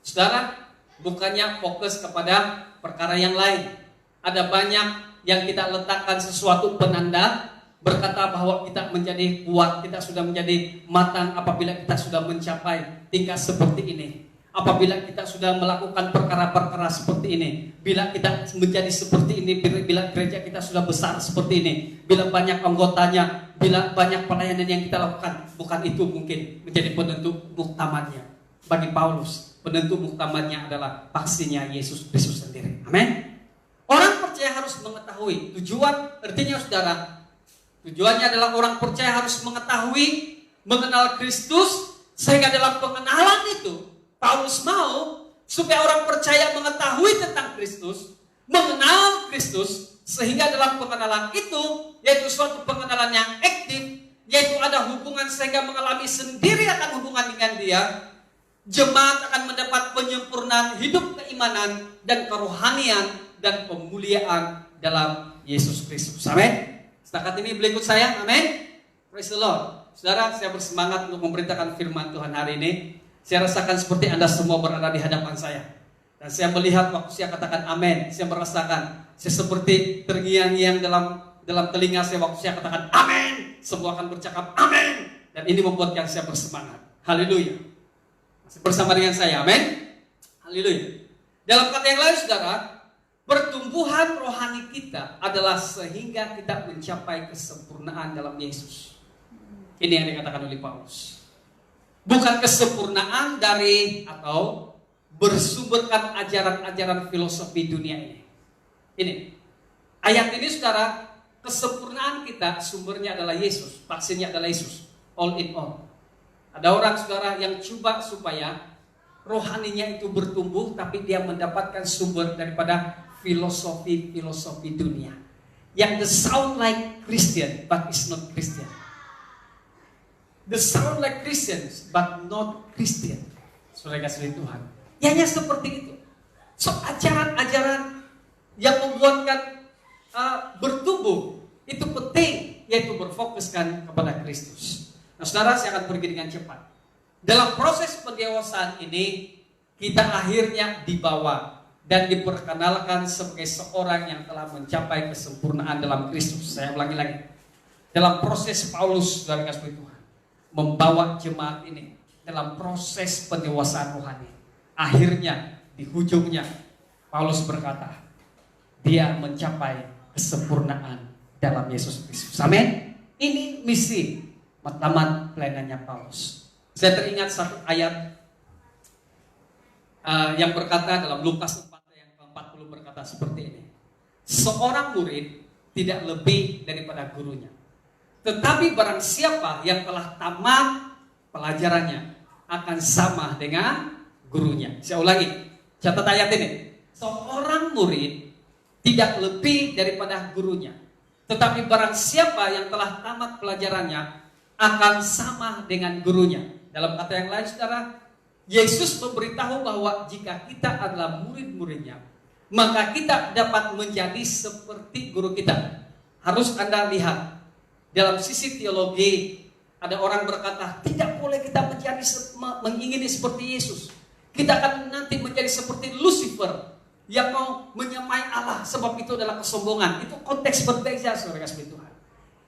Saudara, bukannya fokus kepada perkara yang lain. Ada banyak yang kita letakkan sesuatu penanda berkata bahwa kita menjadi kuat, kita sudah menjadi matang apabila kita sudah mencapai tingkat seperti ini. Apabila kita sudah melakukan perkara-perkara seperti ini, bila kita menjadi seperti ini, bila gereja kita sudah besar seperti ini, bila banyak anggotanya, bila banyak pelayanan yang kita lakukan, bukan itu mungkin menjadi penentu muktamadnya. Bagi Paulus, penentu muktamadnya adalah pastinya Yesus Kristus sendiri. Amin. Orang percaya harus mengetahui tujuan, artinya saudara, tujuannya adalah orang percaya harus mengetahui, mengenal Kristus, sehingga dalam pengenalan itu Paulus mau supaya orang percaya mengetahui tentang Kristus, mengenal Kristus, sehingga dalam pengenalan itu, yaitu suatu pengenalan yang aktif, yaitu ada hubungan sehingga mengalami sendiri akan hubungan dengan Dia, jemaat akan mendapat penyempurnaan hidup keimanan dan kerohanian dan pemuliaan dalam Yesus Kristus. Amin. Setakat ini boleh ikut saya. Amin. Praise the Lord. Saudara, saya bersemangat untuk memberitakan firman Tuhan hari ini. Saya rasakan seperti Anda semua berada di hadapan saya. Dan saya melihat waktu saya katakan amin, saya merasakan saya seperti terngiang-ngiang dalam telinga saya waktu saya katakan amin. Semua akan bercakap amin. Dan ini membuatkan saya bersemangat. Haleluya. Masih bersama dengan saya, amin. Haleluya. Dalam kata yang lain saudara, pertumbuhan rohani kita adalah sehingga kita mencapai kesempurnaan dalam Yesus. Ini yang dikatakan oleh Paulus. Bukan kesempurnaan dari atau bersumberkan ajaran-ajaran filosofi dunia ini. Ini ayat ini saudara, kesempurnaan kita sumbernya adalah Yesus, vaksinnya adalah Yesus, all in all. Ada orang saudara yang coba supaya rohaninya itu bertumbuh, tapi dia mendapatkan sumber daripada filosofi dunia yang the sound like Christian but is not Christian. The sound like Christians but not Christian. Saudara kasih Tuhan, hanya seperti itu. So ajaran-ajaran yang membuatkan bertumbuh itu penting, yaitu berfokuskan kepada Kristus. Nah saudara, saya akan pergi dengan cepat. Dalam proses pendewasaan ini, kita akhirnya dibawa dan diperkenalkan sebagai seorang yang telah mencapai kesempurnaan dalam Kristus. Saya ulangi lagi. Dalam proses Paulus, saudara kasih Tuhan, membawa jemaat ini dalam proses pendewasaan rohani. Akhirnya, di ujungnya, Paulus berkata, dia mencapai kesempurnaan dalam Yesus Kristus. Amin. Ini misi tamat pelayanannya Paulus. Saya teringat satu ayat yang berkata dalam Lukas 4 yang ke-40 berkata seperti ini. Seorang murid tidak lebih daripada gurunya. Tetapi barang siapa yang telah tamat pelajarannya akan sama dengan gurunya. Saya ulangi, catat ayat ini. Seorang murid tidak lebih daripada gurunya. Tetapi barang siapa yang telah tamat pelajarannya akan sama dengan gurunya. Dalam kata yang lain, saudara, Yesus memberitahu bahwa jika kita adalah murid-muridnya, maka kita dapat menjadi seperti guru kita. Harus Anda lihat, dalam sisi teologi, ada orang berkata, tidak boleh kita mengingini seperti Yesus. Kita akan nanti menjadi seperti Lucifer yang mau menyamai Allah, sebab itu adalah kesombongan. Itu konteks berbeda, saudara kasih Tuhan.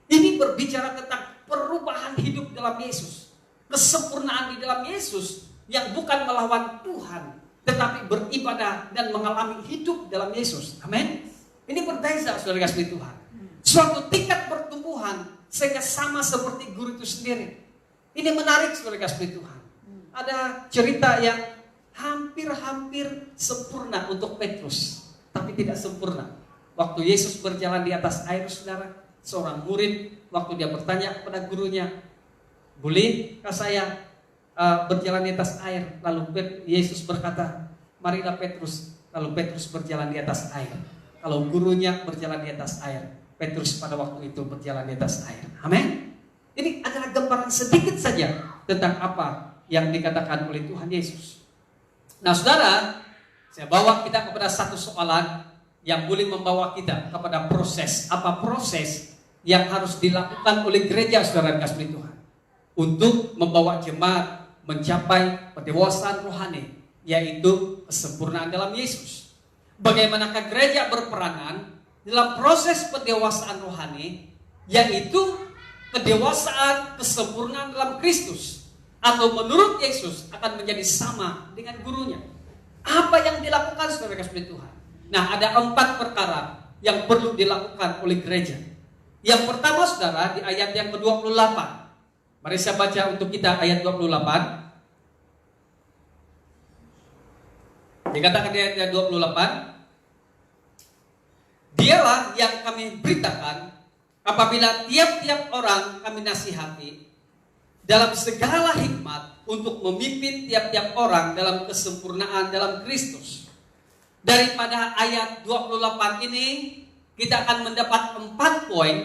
Ini berbicara tentang perubahan hidup dalam Yesus, kesempurnaan di dalam Yesus yang bukan melawan Tuhan, tetapi beribadah dan mengalami hidup dalam Yesus. Amin. Ini berbeda, saudara kasih Tuhan. Suatu tingkat pertumbuhan sehingga sama seperti guru itu sendiri. Ini menarik, saudara kasih Tuhan. Ada cerita yang hampir sempurna untuk Petrus, tapi tidak sempurna. Waktu Yesus berjalan di atas air, saudara, seorang murid waktu dia bertanya kepada gurunya, bolehkah saya berjalan di atas air? Lalu Yesus berkata, marilah Petrus. Lalu Petrus berjalan di atas air. Kalau gurunya berjalan di atas air, Petrus pada waktu itu berjalan di atas air. Amin. Ini adalah gambaran sedikit saja tentang apa yang dikatakan oleh Tuhan Yesus. Nah saudara, saya bawa kita kepada satu soalan yang boleh membawa kita kepada proses. Apa proses yang harus dilakukan oleh gereja, saudara kasih Tuhan, untuk membawa jemaat mencapai pendewasaan rohani, yaitu kesempurnaan dalam Yesus. Bagaimanakah gereja berperanan dalam proses pendewasaan rohani, yaitu kedewasaan kesempurnaan dalam Kristus, atau menurut Yesus akan menjadi sama dengan gurunya. Apa yang dilakukan, saudara kasih Tuhan? Nah, ada 4 perkara yang perlu dilakukan oleh gereja. Yang pertama, saudara, di ayat yang ke-28. Mari saya baca untuk kita ayat 28. Dikatakan di ayat 28, dialah yang kami beritakan apabila tiap-tiap orang kami nasihati dalam segala hikmat untuk memimpin tiap-tiap orang dalam kesempurnaan dalam Kristus. Daripada ayat 28 ini kita akan mendapat 4 poin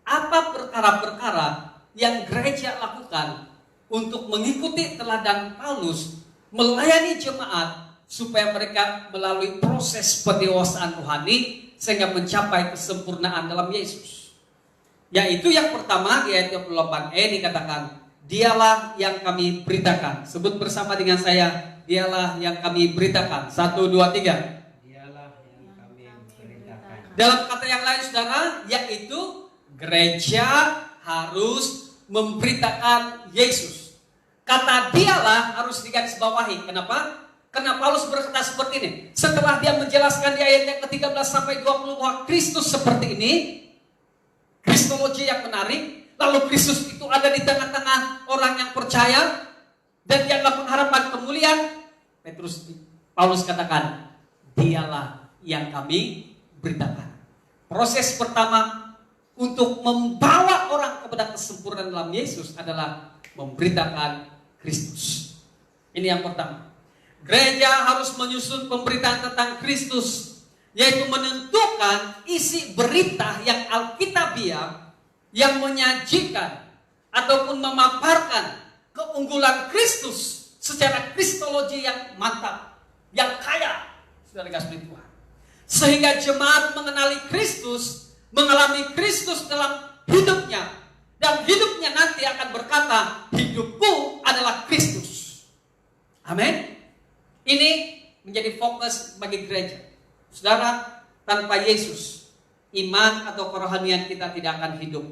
apa perkara-perkara yang gereja lakukan untuk mengikuti teladan Paulus melayani jemaat supaya mereka melalui proses pendewasaan rohani sehingga mencapai kesempurnaan dalam Yesus. Yaitu yang pertama di ayat 28e dikatakan, dialah yang kami beritakan. Sebut bersama dengan saya, dialah yang kami beritakan. 1, 2, 3. Dialah yang kami beritakan. Dalam kata yang lain, saudara, yaitu gereja harus memberitakan Yesus. Kata dialah harus digarisbawahi. Kenapa? Karena Paulus berkata seperti ini. Setelah dia menjelaskan di ayat yang ke-13 sampai 20 bahwa Kristus seperti ini, kristologi yang menarik, lalu Kristus itu ada di tengah-tengah orang yang percaya dan dianggap pengharapan kemuliaan. Paulus katakan, dialah yang kami beritakan. Proses pertama untuk membawa orang kepada kesempurnaan dalam Yesus adalah memberitakan Kristus. Ini yang pertama. Gereja harus menyusun pemberitaan tentang Kristus, yaitu menentukan isi berita yang alkitabiah yang menyajikan ataupun memaparkan keunggulan Kristus secara kristologi yang mantap, yang kaya, saudara kasih Tuhan. Sehingga jemaat mengenali Kristus, mengalami Kristus dalam hidupnya, dan hidupnya nanti akan berkata, hidupku adalah Kristus. Amin. Ini menjadi fokus bagi gereja. Saudara, tanpa Yesus, iman atau kerohanian kita tidak akan hidup.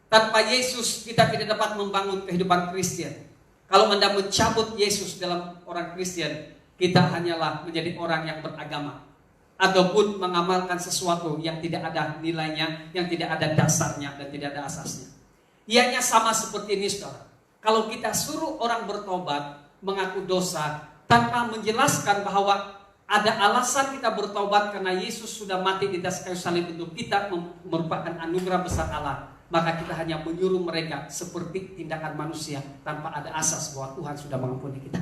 Tanpa Yesus, kita tidak dapat membangun kehidupan Kristen. Kalau Anda mencabut Yesus dalam orang Kristen, kita hanyalah menjadi orang yang beragama, ataupun mengamalkan sesuatu yang tidak ada nilainya, yang tidak ada dasarnya dan tidak ada asasnya. Ianya sama seperti ini, saudara. Kalau kita suruh orang bertobat, mengaku dosa, tanpa menjelaskan bahwa ada alasan kita bertobat karena Yesus sudah mati di atas kayu salib untuk kita, merupakan anugerah besar Allah, maka kita hanya menyuruh mereka seperti tindakan manusia tanpa ada asas bahwa Tuhan sudah mengampuni kita.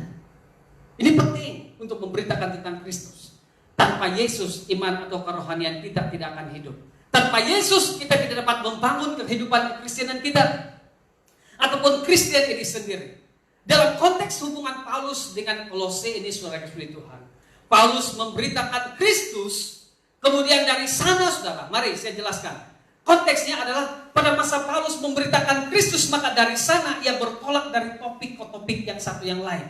Ini penting untuk memberitakan tentang Kristus. Tanpa Yesus, iman atau kerohanian kita tidak akan hidup. Tanpa Yesus, kita tidak dapat membangun kehidupan kekristenan kita, ataupun Kristen ini sendiri. Dalam konteks hubungan Paulus dengan Kolose ini, saudara kasih Tuhan, Paulus memberitakan Kristus. Kemudian dari sana, saudara, mari saya jelaskan. Konteksnya adalah pada masa Paulus memberitakan Kristus, maka dari sana ia bertolak dari topik ke topik yang satu yang lain,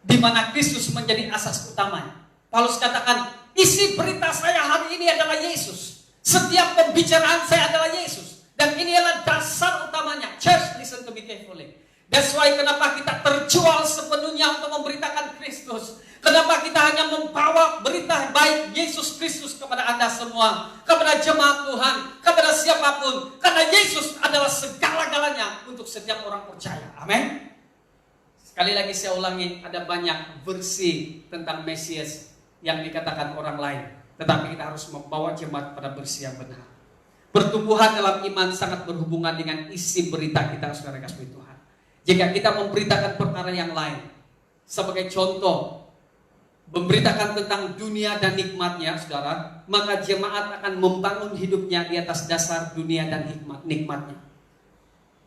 di mana Kristus menjadi asas utamanya. Paulus katakan, isi berita saya hari ini adalah Yesus. Setiap pembicaraan saya adalah Yesus. Dan ini adalah dasar utamanya. Church, listen to me carefully. That's why kenapa kita terjual sepenuhnya untuk memberitakan Kristus. Kenapa kita hanya membawa berita baik Yesus Kristus kepada Anda semua, kepada jemaat Tuhan, kepada siapapun. Karena Yesus adalah segala-galanya untuk setiap orang percaya. Amin. Sekali lagi saya ulangi, ada banyak versi tentang Mesias yang dikatakan orang lain, tetapi kita harus membawa jemaat pada versi yang benar. Pertumbuhan dalam iman sangat berhubungan dengan isi berita kita, saudara kasih Tuhan. Jika kita memberitakan perkara yang lain, sebagai contoh, memberitakan tentang dunia dan nikmatnya, saudara, maka jemaat akan membangun hidupnya di atas dasar dunia dan nikmatnya.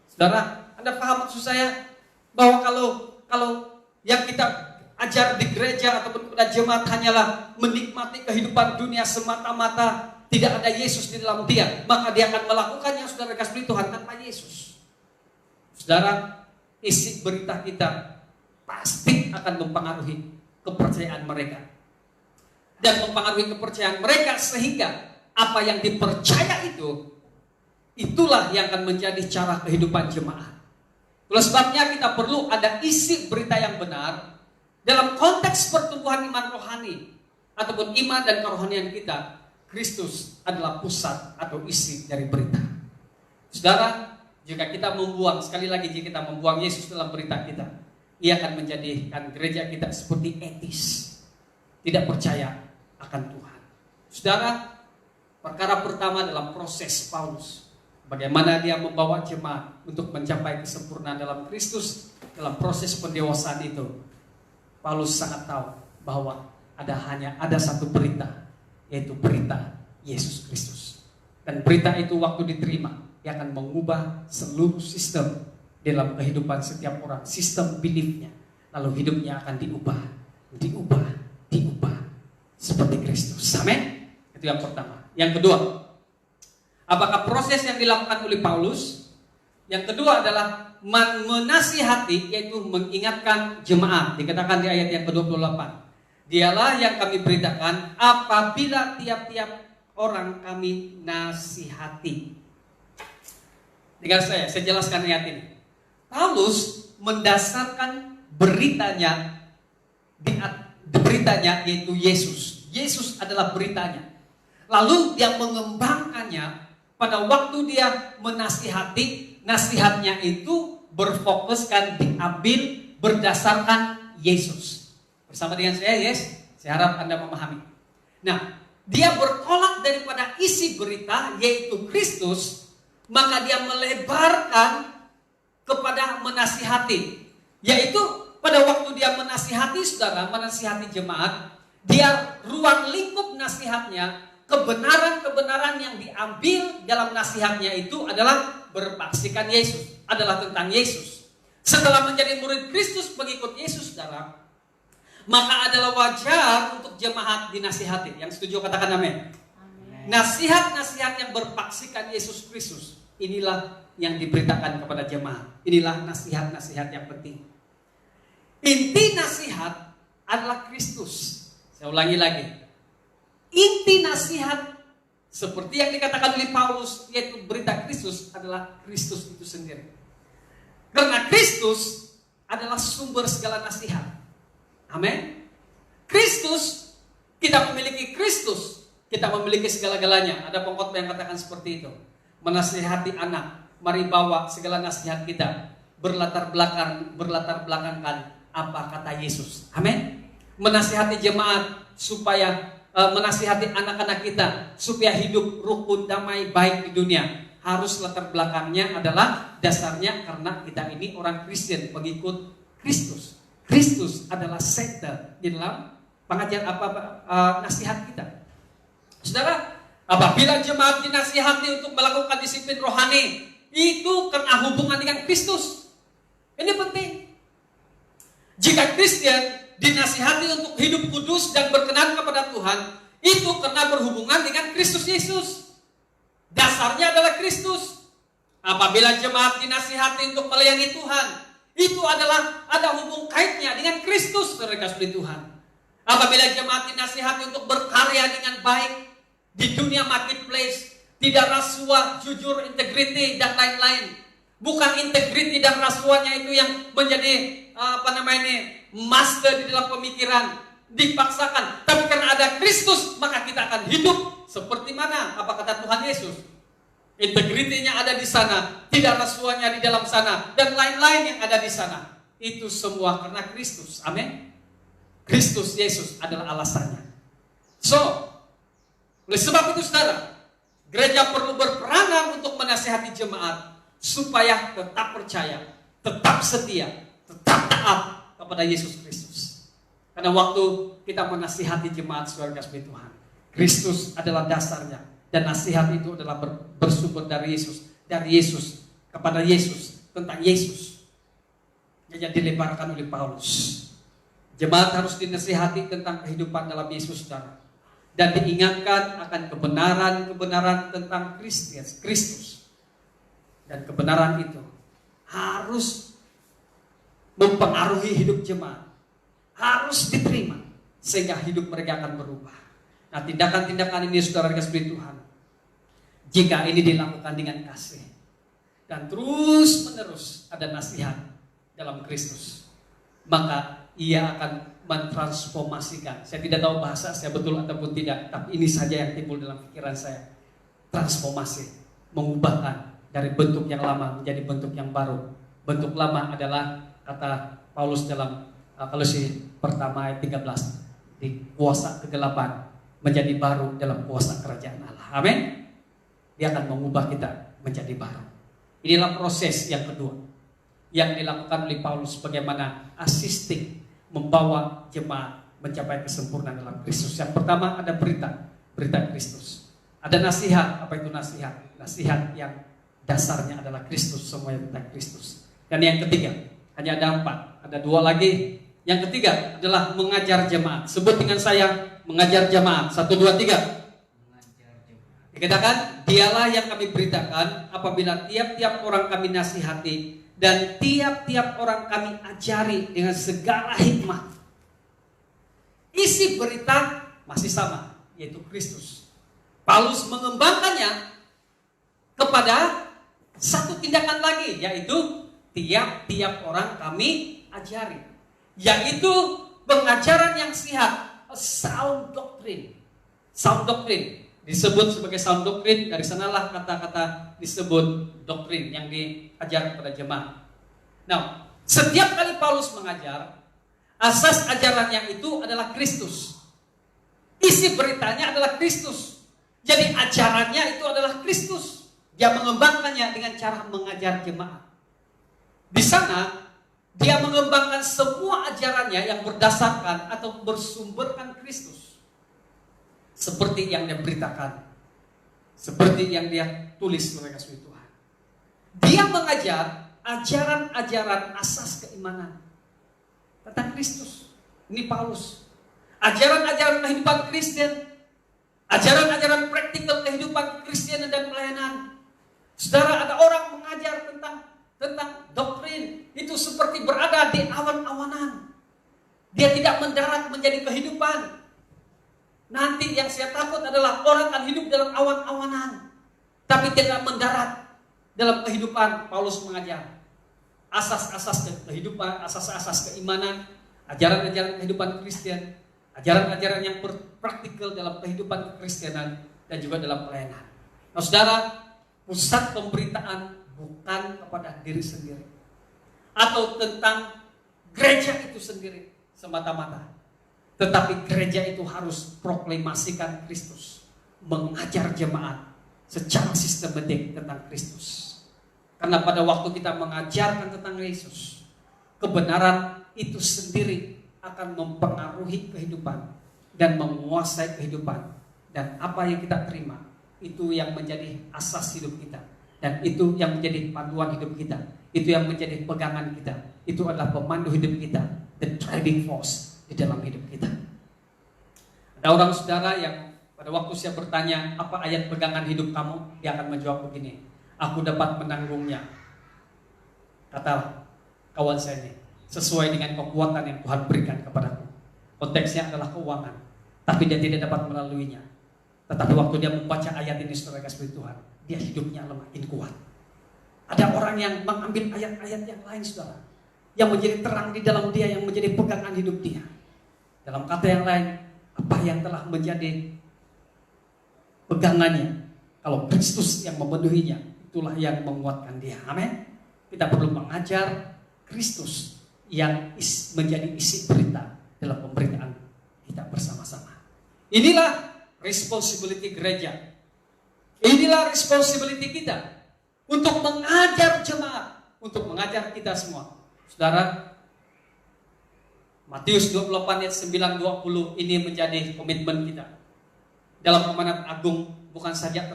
Saudara, Anda paham maksud saya? Bahwa kalau yang kita ajar di gereja ataupun pada jemaat hanyalah menikmati kehidupan dunia semata-mata, tidak ada Yesus di dalam dia, maka dia akan melakukannya, saudara kasih Tuhan, tanpa Yesus. Saudara, isi berita kita pasti akan mempengaruhi kepercayaan mereka, dan mempengaruhi kepercayaan mereka sehingga apa yang dipercaya itulah yang akan menjadi cara kehidupan jemaat. Oleh sebabnya kita perlu ada isi berita yang benar. Dalam konteks pertumbuhan iman rohani ataupun iman dan kerohanian kita, Kristus adalah pusat atau isi dari berita. Saudara, jika kita membuang, sekali lagi jika kita membuang Yesus dalam berita kita, ia akan menjadikan gereja kita seperti etis, tidak percaya akan Tuhan. Saudara, perkara pertama dalam proses Paulus, bagaimana dia membawa jemaat untuk mencapai kesempurnaan dalam Kristus. Dalam proses pendewasaan itu, Paulus sangat tahu bahwa hanya ada satu berita, yaitu berita Yesus Kristus. Dan berita itu waktu diterima, ia akan mengubah seluruh sistem dalam kehidupan setiap orang, sistem beliefnya. Lalu hidupnya akan diubah seperti Kristus. Amin. Itu yang pertama. Yang kedua, apakah proses yang dilakukan oleh Paulus? Yang kedua adalah menasihati, yaitu mengingatkan jemaat. Dikatakan di ayat yang ke-28, dialah yang kami beritakan apabila tiap-tiap orang kami nasihati. Dengar saya jelaskan ayat ini. Paulus mendasarkan beritanya yaitu Yesus. Yesus adalah beritanya. Lalu dia mengembangkannya pada waktu dia menasihati. Nasihatnya itu berfokuskan, diambil berdasarkan Yesus. Bersama dengan saya, yes? Saya harap Anda memahami. Nah, dia bertolak daripada isi berita, yaitu Kristus, maka dia melebarkan kepada menasihati. Yaitu pada waktu dia menasihati saudara, menasihati jemaat, dia ruang lingkup nasihatnya, kebenaran-kebenaran yang diambil dalam nasihatnya itu adalah berpaksikan Yesus, adalah tentang Yesus. Setelah menjadi murid Kristus, pengikut Yesus saudara, maka adalah wajar untuk jemaat dinasihati. Yang setuju katakan amin. Nasihat-nasihat yang berpaksikan Yesus Kristus, inilah yang diberitakan kepada jemaat. Inilah nasihat-nasihat yang penting. Inti nasihat adalah Kristus. Saya ulangi lagi. Inti nasihat seperti yang dikatakan oleh Paulus, yaitu berita Kristus adalah Kristus itu sendiri. Karena Kristus adalah sumber segala nasihat. Amin. Kristus, kita memiliki Kristus, kita memiliki segala-galanya. Ada pengkhotbah yang katakan seperti itu. Menasihati anak, mari bawa segala nasihat kita berlatar belakangkan apa kata Yesus. Amin. Menasihati jemaat supaya menasihati anak-anak kita supaya hidup rukun, damai, baik di dunia. Harus latar belakangnya adalah dasarnya karena kita ini orang Kristen, pengikut Kristus. Kristus adalah center di dalam nasihat kita. Saudara, apabila jemaat dinasihati untuk melakukan disiplin rohani, itu karena hubungan dengan Kristus. Ini penting. Jika Kristen dinasihati untuk hidup kudus dan berkenan kepada Tuhan, itu karena berhubungan dengan Kristus Yesus. Dasarnya adalah Kristus. Apabila jemaat dinasihati untuk melayani Tuhan, itu adalah ada hubung kaitnya dengan Kristus, saudara kasih Tuhan. Apabila jemaat dinasihati untuk berkarya dengan baik di dunia marketplace, tidak rasuah, jujur, integriti dan lain-lain. Bukan integriti dan rasuahnya itu yang menjadi master di dalam pemikiran, dipaksakan. Tapi karena ada Kristus, maka kita akan hidup seperti mana? Apa kata Tuhan Yesus? Integritinya ada di sana, tidak rasuahnya di dalam sana, dan lain-lain yang ada di sana. Itu semua karena Kristus. Amin. Kristus Yesus adalah alasannya. So, oleh sebab itu saudara, gereja perlu berperanan untuk menasihati jemaat supaya tetap percaya, tetap setia, tetap taat kepada Yesus Kristus. Karena waktu kita menasihati jemaat saudara kasih Tuhan, Kristus adalah dasarnya, dan nasihat itu adalah bersumber dari Yesus kepada Yesus, tentang Yesus yang dilebarkan oleh Paulus. Jemaat harus dinasihati tentang kehidupan dalam Yesus saudara, dan diingatkan akan kebenaran-kebenaran tentang Kristus. Dan kebenaran itu harus mempengaruhi hidup jemaat, harus diterima sehingga hidup mereka akan berubah. Nah, tindakan-tindakan ini saudara kasih Tuhan, jika ini dilakukan dengan kasih dan terus menerus ada nasihat dalam Kristus, maka ia akan mentransformasikan. Saya tidak tahu bahasa saya betul ataupun tidak, tapi ini saja yang timbul dalam pikiran saya. Transformasi, mengubahkan dari bentuk yang lama menjadi bentuk yang baru. Bentuk lama adalah kata Paulus dalam Kolose pertama ayat 13, di kuasa kegelapan menjadi baru dalam kuasa kerajaan Allah. Amin. Dia akan mengubah kita menjadi baru. Inilah proses yang kedua yang dilakukan oleh Paulus, bagaimana assisting, membawa jemaat mencapai kesempurnaan dalam Kristus. Yang pertama ada berita Kristus. Ada nasihat. Apa itu nasihat? Nasihat yang dasarnya adalah Kristus, semuanya tentang Kristus. Dan yang ketiga, hanya ada 4, ada 2 lagi. Yang ketiga adalah mengajar jemaat. Sebut dengan saya, mengajar jemaat. 1, 2, 3. Dikatakan, dialah yang kami beritakan apabila tiap-tiap orang kami nasihati dan tiap-tiap orang kami ajari dengan segala hikmah. Isi berita masih sama, yaitu Kristus. Paulus mengembangkannya kepada satu tindakan lagi, yaitu tiap-tiap orang kami ajari, yaitu pengajaran yang sehat, sound doctrine. Sound doctrine disebut sebagai sound doctrine, dari sanalah kata-kata disebut doktrin yang diajar kepada jemaat. Nah, setiap kali Paulus mengajar, asas ajarannya itu adalah Kristus. Isi beritanya adalah Kristus. Jadi ajarannya itu adalah Kristus. Dia mengembangkannya dengan cara mengajar jemaat. Di sana dia mengembangkan semua ajarannya yang berdasarkan atau bersumberkan Kristus. Seperti yang dia beritakan, seperti yang dia tulis oleh kasih Tuhan. Dia mengajar ajaran-ajaran asas keimanan tentang Kristus. Ini Paulus. Ajaran-ajaran kehidupan Kristen, ajaran-ajaran praktikal kehidupan Kristen dan pelayanan. Saudara, ada orang mengajar tentang doktrin itu seperti berada di awan-awanan. Dia tidak mendarat menjadi kehidupan. Nanti yang saya takut adalah orang akan hidup dalam awan-awanan, tapi tidak mendarat dalam kehidupan. Paulus mengajar asas-asas kehidupan, asas-asas keimanan, ajaran-ajaran kehidupan Kristen, ajaran-ajaran yang praktikal dalam kehidupan kekristenan dan juga dalam pelayanan. Nah, saudara, pusat pemberitaan bukan kepada diri sendiri atau tentang gereja itu sendiri semata-mata, tetapi gereja itu harus proklamasikan Kristus, mengajar jemaat secara sistematik tentang Kristus. Karena pada waktu kita mengajarkan tentang Yesus, kebenaran itu sendiri akan mempengaruhi kehidupan dan menguasai kehidupan. Dan apa yang kita terima, itu yang menjadi asas hidup kita. Dan itu yang menjadi panduan hidup kita. Itu yang menjadi pegangan kita. Itu adalah pemandu hidup kita, the driving force di dalam hidup kita. Ada orang saudara yang pada waktu saya bertanya, apa ayat pegangan hidup kamu? Dia akan menjawab begini, aku dapat menanggungnya, kata kawan saya ini, sesuai dengan kekuatan yang Tuhan berikan kepadaku. Konteksnya adalah keuangan, tapi dia tidak dapat melaluinya. Tetapi waktu dia membaca ayat ini, saudara kasih Tuhan, dia hidupnya makin kuat. Ada orang yang mengambil ayat-ayat yang lain, saudara, yang menjadi terang di dalam dia, yang menjadi pegangan hidup dia. Dalam kata yang lain, apa yang telah menjadi pegangannya, kalau Kristus yang memenuhinya, itulah yang menguatkan dia. Amin. Kita perlu mengajar Kristus yang menjadi isi berita dalam pemberitaan kita bersama-sama. Inilah responsibility gereja. Inilah responsibility kita untuk mengajar jemaat, untuk mengajar kita semua. Saudara, Matius 28 ayat 9-20 ini menjadi komitmen kita. Dalam amanat agung bukan saja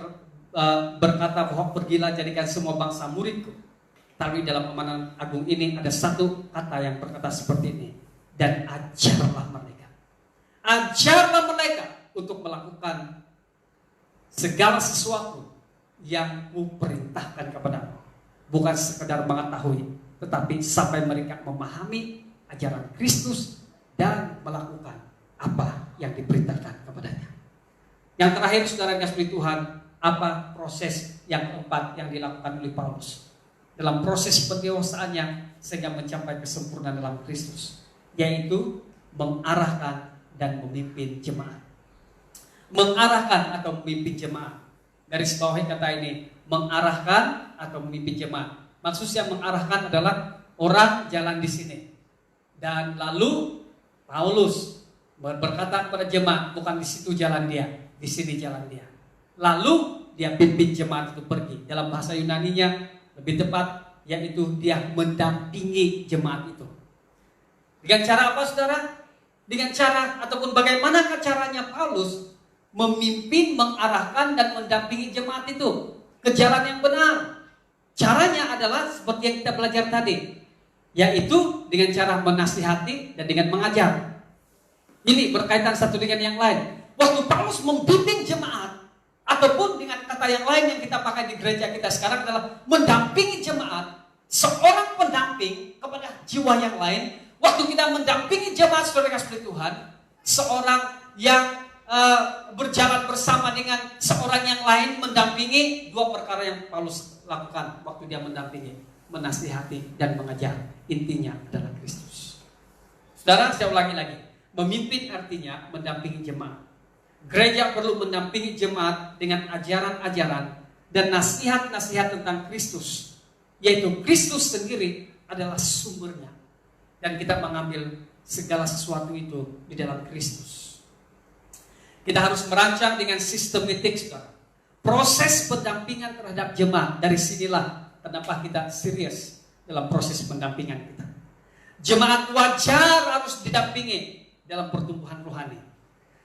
berkata bahwa pergilah jadikan semua bangsa muridku, tapi dalam amanat agung ini ada satu kata yang berkata seperti ini, dan ajarlah mereka. Ajarlah mereka untuk melakukan segala sesuatu yang kuperintahkan kepadamu. Bukan sekedar mengetahui, tetapi sampai mereka memahami ajaran Kristus dan melakukan apa yang diperintahkan kepadanya. Yang terakhir, saudara kasih Tuhan, apa proses yang keempat yang dilakukan oleh Paulus dalam proses pendewasaannya sehingga mencapai kesempurnaan dalam Kristus, yaitu mengarahkan dan memimpin jemaat. Mengarahkan atau memimpin jemaat. Garis bawahi kata ini, mengarahkan atau memimpin jemaat. Maksudnya mengarahkan adalah orang jalan di sini, dan lalu Paulus berkata kepada jemaat, bukan di situ jalan dia, di sini jalan dia. Lalu dia pimpin jemaat itu pergi. Dalam bahasa Yunaninya lebih tepat, yaitu dia mendampingi jemaat itu. Dengan cara apa, saudara? Dengan cara ataupun bagaimanakah caranya Paulus memimpin, mengarahkan dan mendampingi jemaat itu ke jalan yang benar? Caranya adalah seperti yang kita belajar tadi, yaitu dengan cara menasihati dan dengan mengajar. Ini berkaitan satu dengan yang lain. Waktu Paulus membimbing jemaat, ataupun dengan kata yang lain yang kita pakai di gereja kita sekarang adalah mendampingi jemaat, seorang pendamping kepada jiwa yang lain. Waktu kita mendampingi jemaat, saudara kasih Tuhan, seorang yang berjalan bersama dengan seorang yang lain mendampingi, dua perkara yang Paulus lakukan waktu dia mendampingi, menasihati dan mengajar. Intinya adalah Kristus. Saudara, saya ulangi lagi, memimpin artinya mendampingi jemaat. Gereja perlu mendampingi jemaat dengan ajaran-ajaran dan nasihat-nasihat tentang Kristus, yaitu Kristus sendiri adalah sumbernya, dan kita mengambil segala sesuatu itu di dalam Kristus. Kita harus merancang dengan sistematik, saudara, proses pendampingan terhadap jemaat. Dari sinilah kenapa kita serius dalam proses pendampingan kita. Jemaat wajar harus didampingi dalam pertumbuhan rohani.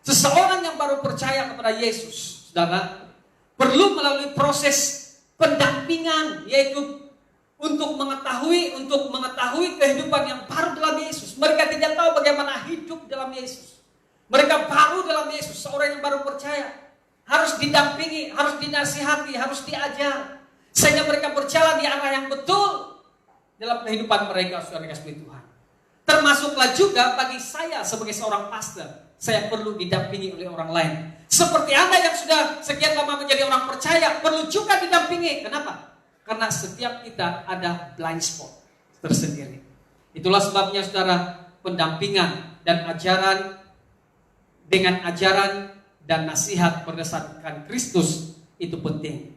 Seseorang yang baru percaya kepada Yesus, saudara, perlu melalui proses pendampingan, yaitu untuk mengetahui kehidupan yang baru dalam Yesus. Mereka tidak tahu bagaimana hidup dalam Yesus. Mereka baru dalam Yesus. Seorang yang baru percaya harus didampingi, harus dinasihati, harus diajar, sehingga mereka berjalan di arah yang betul dalam kehidupan mereka, saudara kasih Tuhan. Termasuklah juga bagi saya sebagai seorang pastor, saya perlu didampingi oleh orang lain. Seperti Anda yang sudah sekian lama menjadi orang percaya, perlu juga didampingi. Kenapa? Karena setiap kita ada blind spot tersendiri. Itulah sebabnya saudara, pendampingan dan ajaran dengan ajaran dan nasihat berdasarkan Kristus itu penting.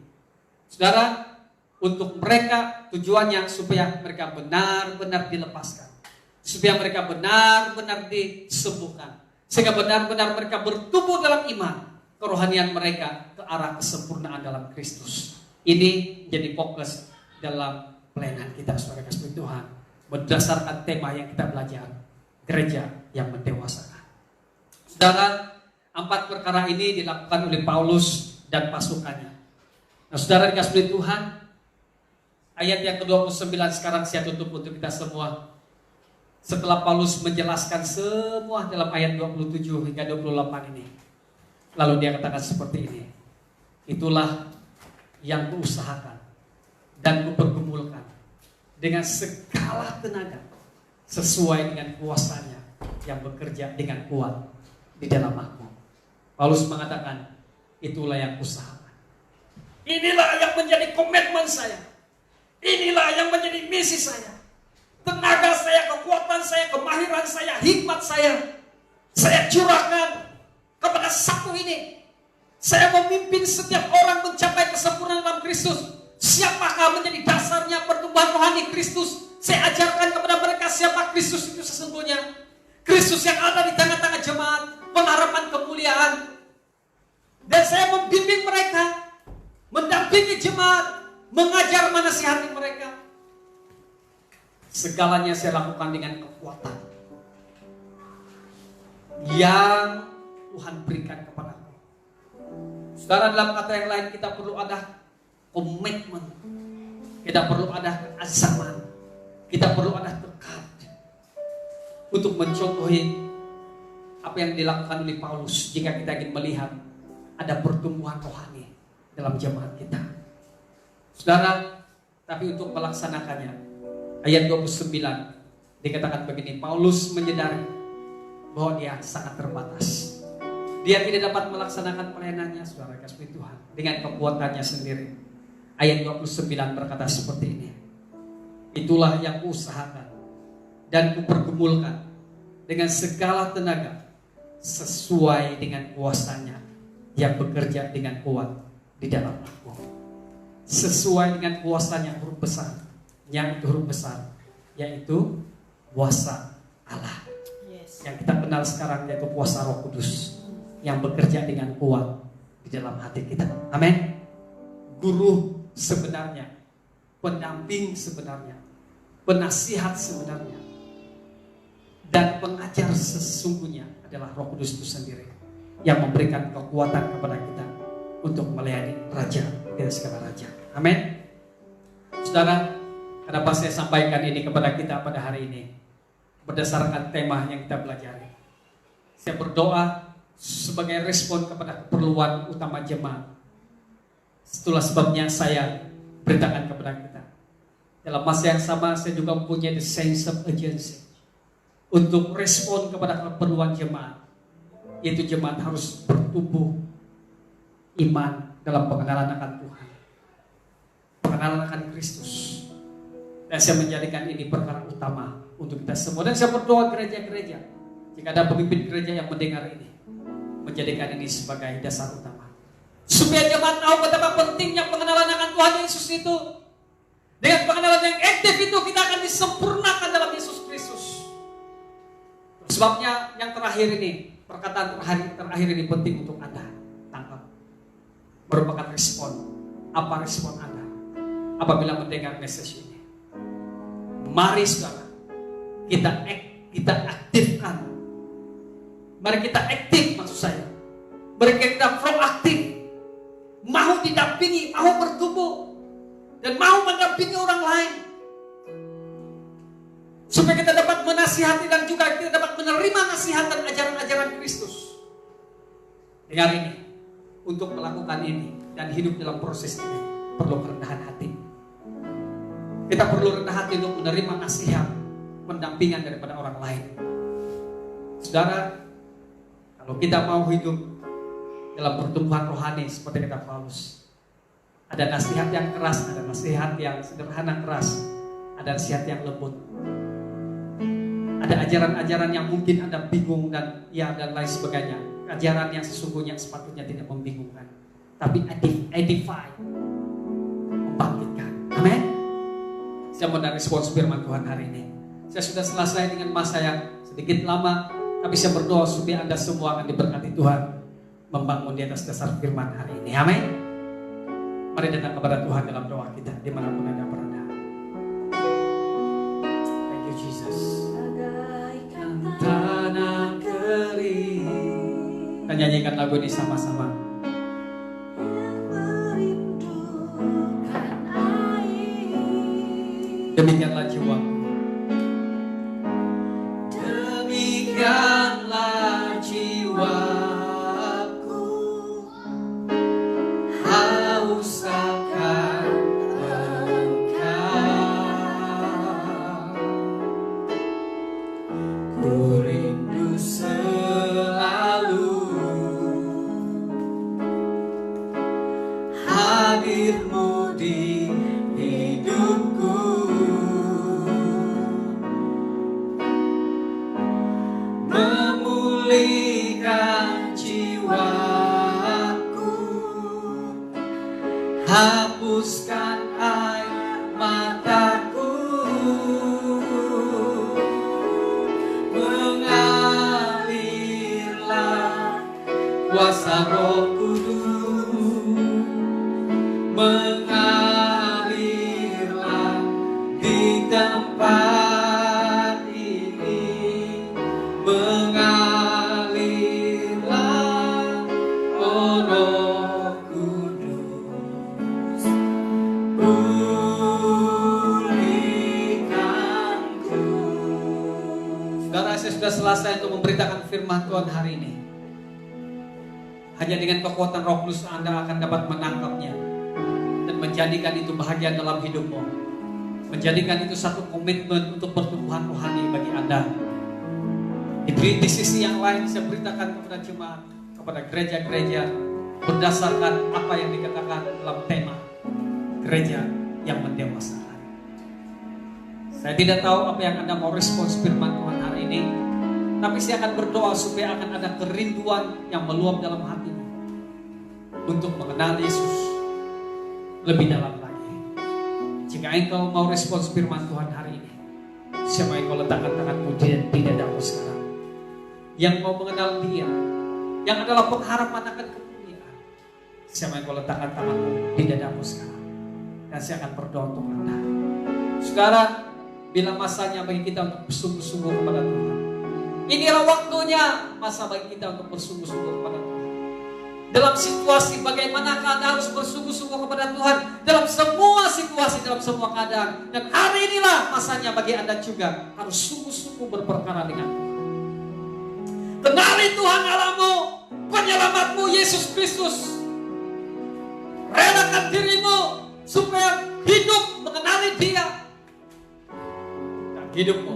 Saudara, untuk mereka tujuannya supaya mereka benar-benar dilepaskan, supaya mereka benar-benar disembuhkan, sehingga benar-benar mereka bertumbuh dalam iman, kerohanian mereka ke arah kesempurnaan dalam Kristus. Ini jadi fokus dalam pelayanan kita, saudara kasih Tuhan, berdasarkan tema yang kita belajar, gereja yang mendewasakan. Saudara, 4 perkara ini dilakukan oleh Paulus dan pasukannya. Nah, saudara dikasih Tuhan, ayat yang ke-29 sekarang saya tutup untuk kita semua. Setelah Paulus menjelaskan semua dalam ayat 27 hingga 28 ini, lalu dia katakan seperti ini: itulah yang kuusahakan dan kupergumulkan dengan segala tenaga, sesuai dengan kuasanya yang bekerja dengan kuat di dalam aku. Paulus mengatakan, itulah yang kuusahakan. Inilah yang menjadi komitmen saya. Inilah yang menjadi misi saya. Tenaga saya, kekuatan saya, kemahiran saya, hikmat saya curahkan kepada satu ini. Saya memimpin setiap orang mencapai kesempurnaan dalam Kristus. Siapakah menjadi dasarnya pertumbuhan rohani Kristus? Saya ajarkan kepada mereka siapa Kristus itu sesungguhnya. Kristus yang ada di tengah-tengah jemaat, pengharapan kemuliaan. Dan saya membimbing mereka, mendampingi jemaat, mengajar, menasihati mereka. Segalanya saya lakukan dengan kekuatan yang Tuhan berikan kepadaku. Saudara, dalam kata yang lain, kita perlu ada komitmen, kita perlu ada keazaman, kita perlu ada tekad untuk mencontohi apa yang dilakukan oleh Paulus jika kita ingin melihat ada pertumbuhan rohani dalam jemaat kita. Saudara, tapi untuk melaksanakannya, ayat 29 dikatakan begini: Paulus menyadari bahwa dia sangat terbatas. Dia tidak dapat melaksanakan pelayanannya, saudara kasih Tuhan, dengan kekuatannya sendiri. Ayat 29 berkata seperti ini: itulah yang kuusahakan dan kupergumulkan dengan segala tenaga, sesuai dengan kuasanya yang bekerja dengan kuat di dalam aku. Sesuai dengan kuasanya, huruf besar. Yang itu huruf besar, yaitu kuasa Allah. Yang kita kenal sekarang yaitu kuasa Roh Kudus yang bekerja dengan kuat di dalam hati kita. Amin. Guru sebenarnya, pendamping sebenarnya, penasihat sebenarnya, dan pengajar sesungguhnya adalah Roh Kudus itu sendiri yang memberikan kekuatan kepada kita untuk melayani Raja dan segala Raja. Amin. Saudara, kenapa saya sampaikan ini kepada kita pada hari ini? Berdasarkan tema yang kita pelajari. Saya berdoa sebagai respon kepada keperluan utama jemaat. Itulah sebabnya saya beritakan kepada kita. Dalam masa yang sama saya juga mempunyai the sense of urgency untuk respon kepada keperluan jemaat. Yaitu jemaat harus bertumbuh iman dalam pengenalan akan Tuhan, pengenalan akan Kristus. Dan saya menjadikan ini perkara utama untuk kita semua. Dan saya berdoa gereja-gereja, jika ada pemimpin gereja yang mendengar ini, menjadikan ini sebagai dasar utama, supaya jemaat tahu betapa pentingnya pengenalan akan Tuhan Yesus itu. Dengan pengenalan yang aktif itu, kita akan disempurnakan dalam Yesus Kristus. Sebabnya yang terakhir ini, perkataan terakhir ini penting untuk Anda tangkap. Merupakan respon. Apa respon Anda apabila mendengar message ini? Mari saudara, kita aktifkan. Mari kita aktif, maksud saya. Mari kita proaktif, mau didampingi, mau bertumbuh, dan mau mendampingi orang lain, supaya kita dapat menasihati dan juga kita dapat menerima nasihat dan ajaran-ajaran Kristus. Dengar ini, untuk melakukan ini dan hidup dalam proses ini perlu kerendahan hati. Kita perlu rendah hati untuk menerima nasihat, pendampingan daripada orang lain. Saudara, kalau kita mau hidup dalam pertumbuhan rohani seperti kata Paulus, ada nasihat yang keras, ada nasihat yang sederhana keras, ada nasihat yang lembut. Ada ajaran-ajaran yang mungkin Anda bingung dan lain sebagainya. Ajaran yang sesungguhnya sepatutnya tidak membingungkan, tapi edify, membangkitkan. Amin. Saya mau respons firman Tuhan hari ini. Saya sudah selesai dengan masa yang sedikit lama, tapi saya berdoa supaya Anda semua akan diberkati Tuhan membangun di atas dasar firman hari ini. Amin. Mari datang kepada Tuhan dalam doa kita dimanapun Anda berada. Thank you Jesus. Tanah kering. Kita nyanyikan lagu ini sama-sama. Demikianlah jiwaku. Demikianlah jiwaku, haus akan Engkau. Ku rindu selalu hadir-Mu di hidupku. Memulihkan jiwaku, hapuskan air mataku, mengalirlah kuasa Roh Kudus, mengalirlah di tempat ini, mengalirlah oh Roh Kudus, pulihkanku. Saudara, saya sudah selesai untuk memberitakan firman Tuhan hari ini. Hanya dengan kekuatan Roh Kudus Anda akan dapat menangkapnya dan menjadikan itu bahagian dalam hidupmu, menjadikan itu satu komitmen untuk pertumbuhan rohani bagi Anda. Di sisi yang lain saya beritakan kepada jemaat, kepada gereja-gereja, berdasarkan apa yang dikatakan dalam tema gereja yang mendewasakan. Saya tidak tahu apa yang Anda mau respons firman Tuhan hari ini, tapi saya akan berdoa supaya akan ada kerinduan yang meluap dalam hatimu untuk mengenal Yesus lebih dalam lagi. Jika engkau mau respons firman Tuhan hari ini, saya mau engkau letakkan tanganmu di dadamu sekarang. Yang mau mengenal Dia, yang adalah pengharapan akan kemuliaan, saya mau engkau letakkan tanganmu di dadamu sekarang. Dan saya akan berdoa untuk Anda. Saudara, bila masanya bagi kita untuk bersungguh-sungguh kepada Tuhan, inilah waktunya masa bagi kita untuk bersungguh-sungguh kepada Tuhan. Dalam situasi bagaimanakah Anda harus bersungguh-sungguh kepada Tuhan? Dalam semua situasi, dalam semua keadaan. Dan hari inilah masanya bagi Anda juga harus sungguh-sungguh berperkara dengan Tuhan. Kenali Tuhan Allahmu, penyelamatmu Yesus Kristus. Relakan dirimu supaya hidup mengenali Dia. Dan hidupmu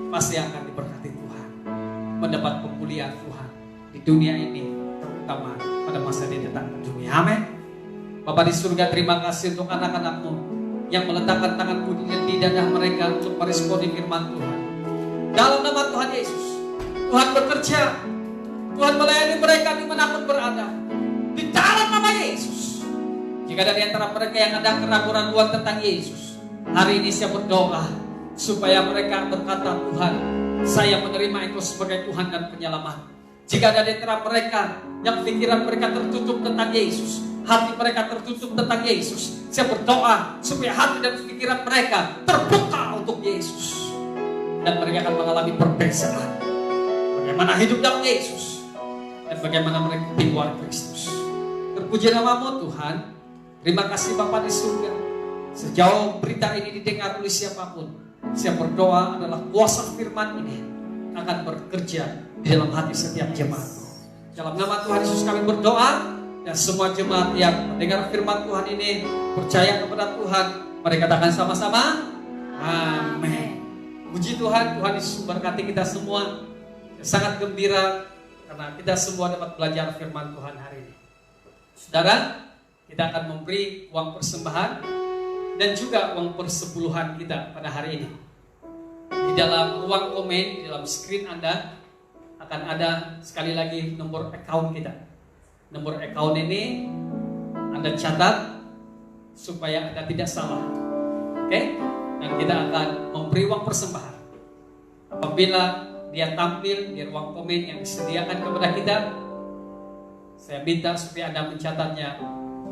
pasti akan diberkati Tuhan, mendapat pemulihan Tuhan di dunia ini, terutama pada masa dia datang ke dunia. Amin. Bapa di surga, terima kasih untuk anak-anakmu yang meletakkan tanganmu di dadah mereka untuk meresponi firman Tuhan. Dalam nama Tuhan Yesus, Tuhan bekerja, Tuhan melayani mereka dimanapun berada. Di dalam nama Yesus, jika ada di antara mereka yang ada keraguan-keraguan tentang Yesus, hari ini saya berdoa supaya mereka berkata, Tuhan, saya menerima Engkau sebagai Tuhan dan penyelamat. Jika ada di antara mereka yang pikiran mereka tertutup tentang Yesus, hati mereka tertutup tentang Yesus, saya berdoa supaya hati dan pikiran mereka terbuka untuk Yesus. Dan mereka akan mengalami perbezaan. Bagaimana hidup dalam Yesus. Dan bagaimana mereka di luar Kristus. Terpuji namamu Tuhan. Terima kasih Bapa di surga. Sejauh berita ini didengar oleh siapapun, saya berdoa adalah kuasa firman ini akan bekerja di dalam hati setiap jemaat. Dalam nama Tuhan Yesus kami berdoa. Dan semua jemaat yang mendengar firman Tuhan ini percaya kepada Tuhan, mari katakan sama-sama amin. Puji Tuhan, Tuhan Yesus memberkati kita semua. Sangat gembira karena kita semua dapat belajar firman Tuhan hari ini. Saudara, kita akan memberi uang persembahan dan juga uang persepuluhan kita pada hari ini. Di dalam ruang komen, di dalam screen Anda akan ada sekali lagi nomor account kita. Nomor account ini Anda catat supaya Anda tidak salah. Oke? Dan kita akan memberi uang persembahan. Apabila dia tampil di ruang komen yang disediakan kepada kita, saya minta supaya Anda mencatatnya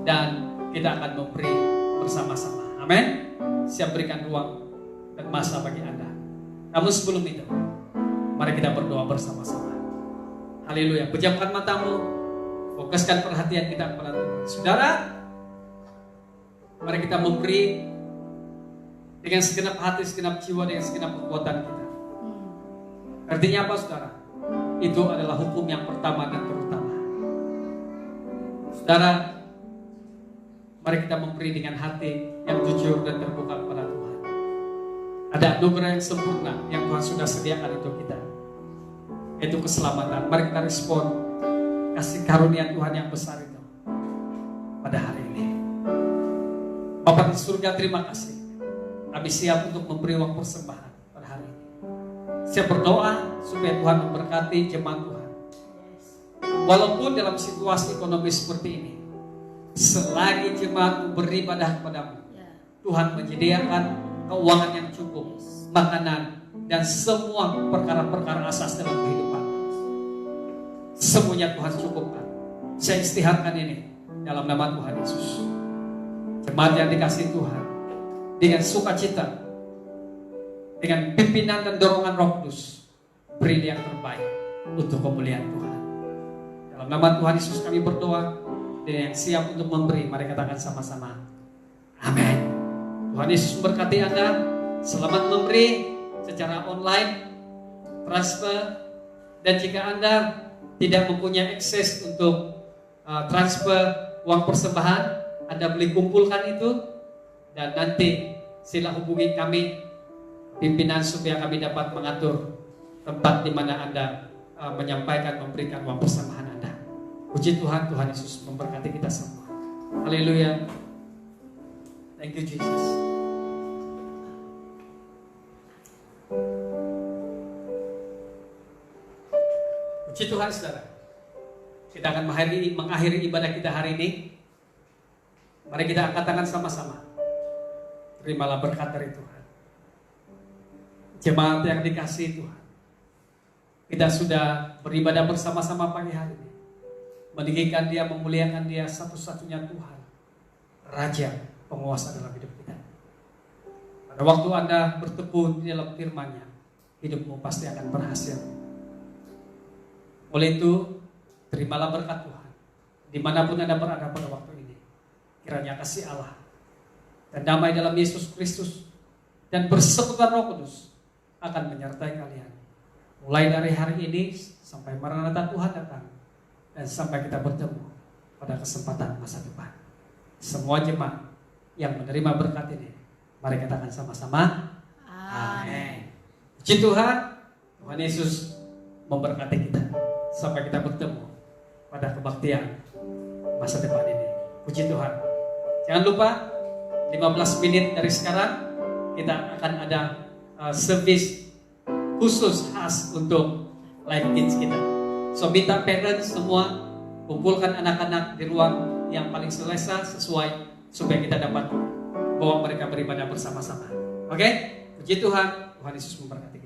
dan kita akan memberi bersama-sama. Amin. Siap berikan ruang dan masa bagi Anda. Namun sebelum itu, mari kita berdoa bersama-sama. Haleluya. Pejamkan matamu. Fokuskan perhatian kita kepada Tuhan. Saudara, mari kita memberi dengan segenap hati, segenap jiwa, dengan segenap kekuatan kita. Artinya apa saudara? Itu adalah hukum yang pertama dan terutama. Saudara, mari kita memberi dengan hati yang jujur dan terbuka kepada Tuhan. Ada anugerah yang sempurna yang Tuhan sudah sediakan untuk kita, yaitu keselamatan. Mari kita respon kasih karunia Tuhan yang besar itu pada hari ini. Bapa di surga, terima kasih. Kami siap untuk memberi uang persembahan pada hari ini. Saya berdoa supaya Tuhan memberkati jemaat Tuhan. Walaupun dalam situasi ekonomi seperti ini, selagi jemaat beribadah kepadamu, Tuhan menyediakan keuangan yang cukup, makanan, dan semua perkara-perkara asas dalam kehidupan. Semuanya Tuhan cukupkan. Saya istiharkan ini dalam nama Tuhan Yesus. Jemaat yang dikasihi Tuhan, dengan sukacita, dengan pimpinan dan dorongan Roh Kudus, beri yang terbaik untuk kemuliaan Tuhan. Dalam nama Tuhan Yesus kami berdoa. Dan yang siap untuk memberi, mari katakan sama-sama amin. Tuhan Yesus memberkati Anda. Selamat memberi secara online, transfer. Dan jika Anda tidak mempunyai akses untuk transfer uang persembahan, Anda boleh kumpulkan itu dan nanti sila hubungi kami pimpinan supaya kami dapat mengatur tempat di mana Anda menyampaikan, memberikan uang persembahan Anda. Puji Tuhan, Tuhan Yesus memberkati kita semua. Haleluya. Thank you Jesus. Puji Tuhan saudara. Kita akan mengakhiri ibadah kita hari ini. Mari kita angkat tangan sama-sama. Terimalah berkat dari Tuhan. Jemaat yang dikasihi Tuhan, kita sudah beribadah bersama-sama pagi hari ini, meninggikan Dia, memuliakan Dia, satu-satunya Tuhan, Raja, penguasa dalam hidup kita. Pada waktu Anda bertekun di dalam firman-Nya, hidupmu pasti akan berhasil. Oleh itu, terimalah berkat Tuhan dimanapun Anda berada pada waktu ini. Kiranya kasih Allah dan damai dalam Yesus Kristus dan persekutuan Roh Kudus akan menyertai kalian mulai dari hari ini sampai Maranatha Tuhan datang dan sampai kita bertemu pada kesempatan masa depan. Semua jemaat yang menerima berkat ini, mari katakan sama-sama amin. Puji Tuhan, Tuhan Yesus memberkati kita sampai kita bertemu pada kebaktian masa depan ini. Puji Tuhan. Jangan lupa 15 menit dari sekarang kita akan ada service khusus khas untuk Life Kids kita. So minta parents semua kumpulkan anak-anak di ruang yang paling selesa sesuai supaya kita dapat bawa mereka beribadah bersama-sama. Oke? Puji Tuhan, Tuhan Yesus memberkati kita.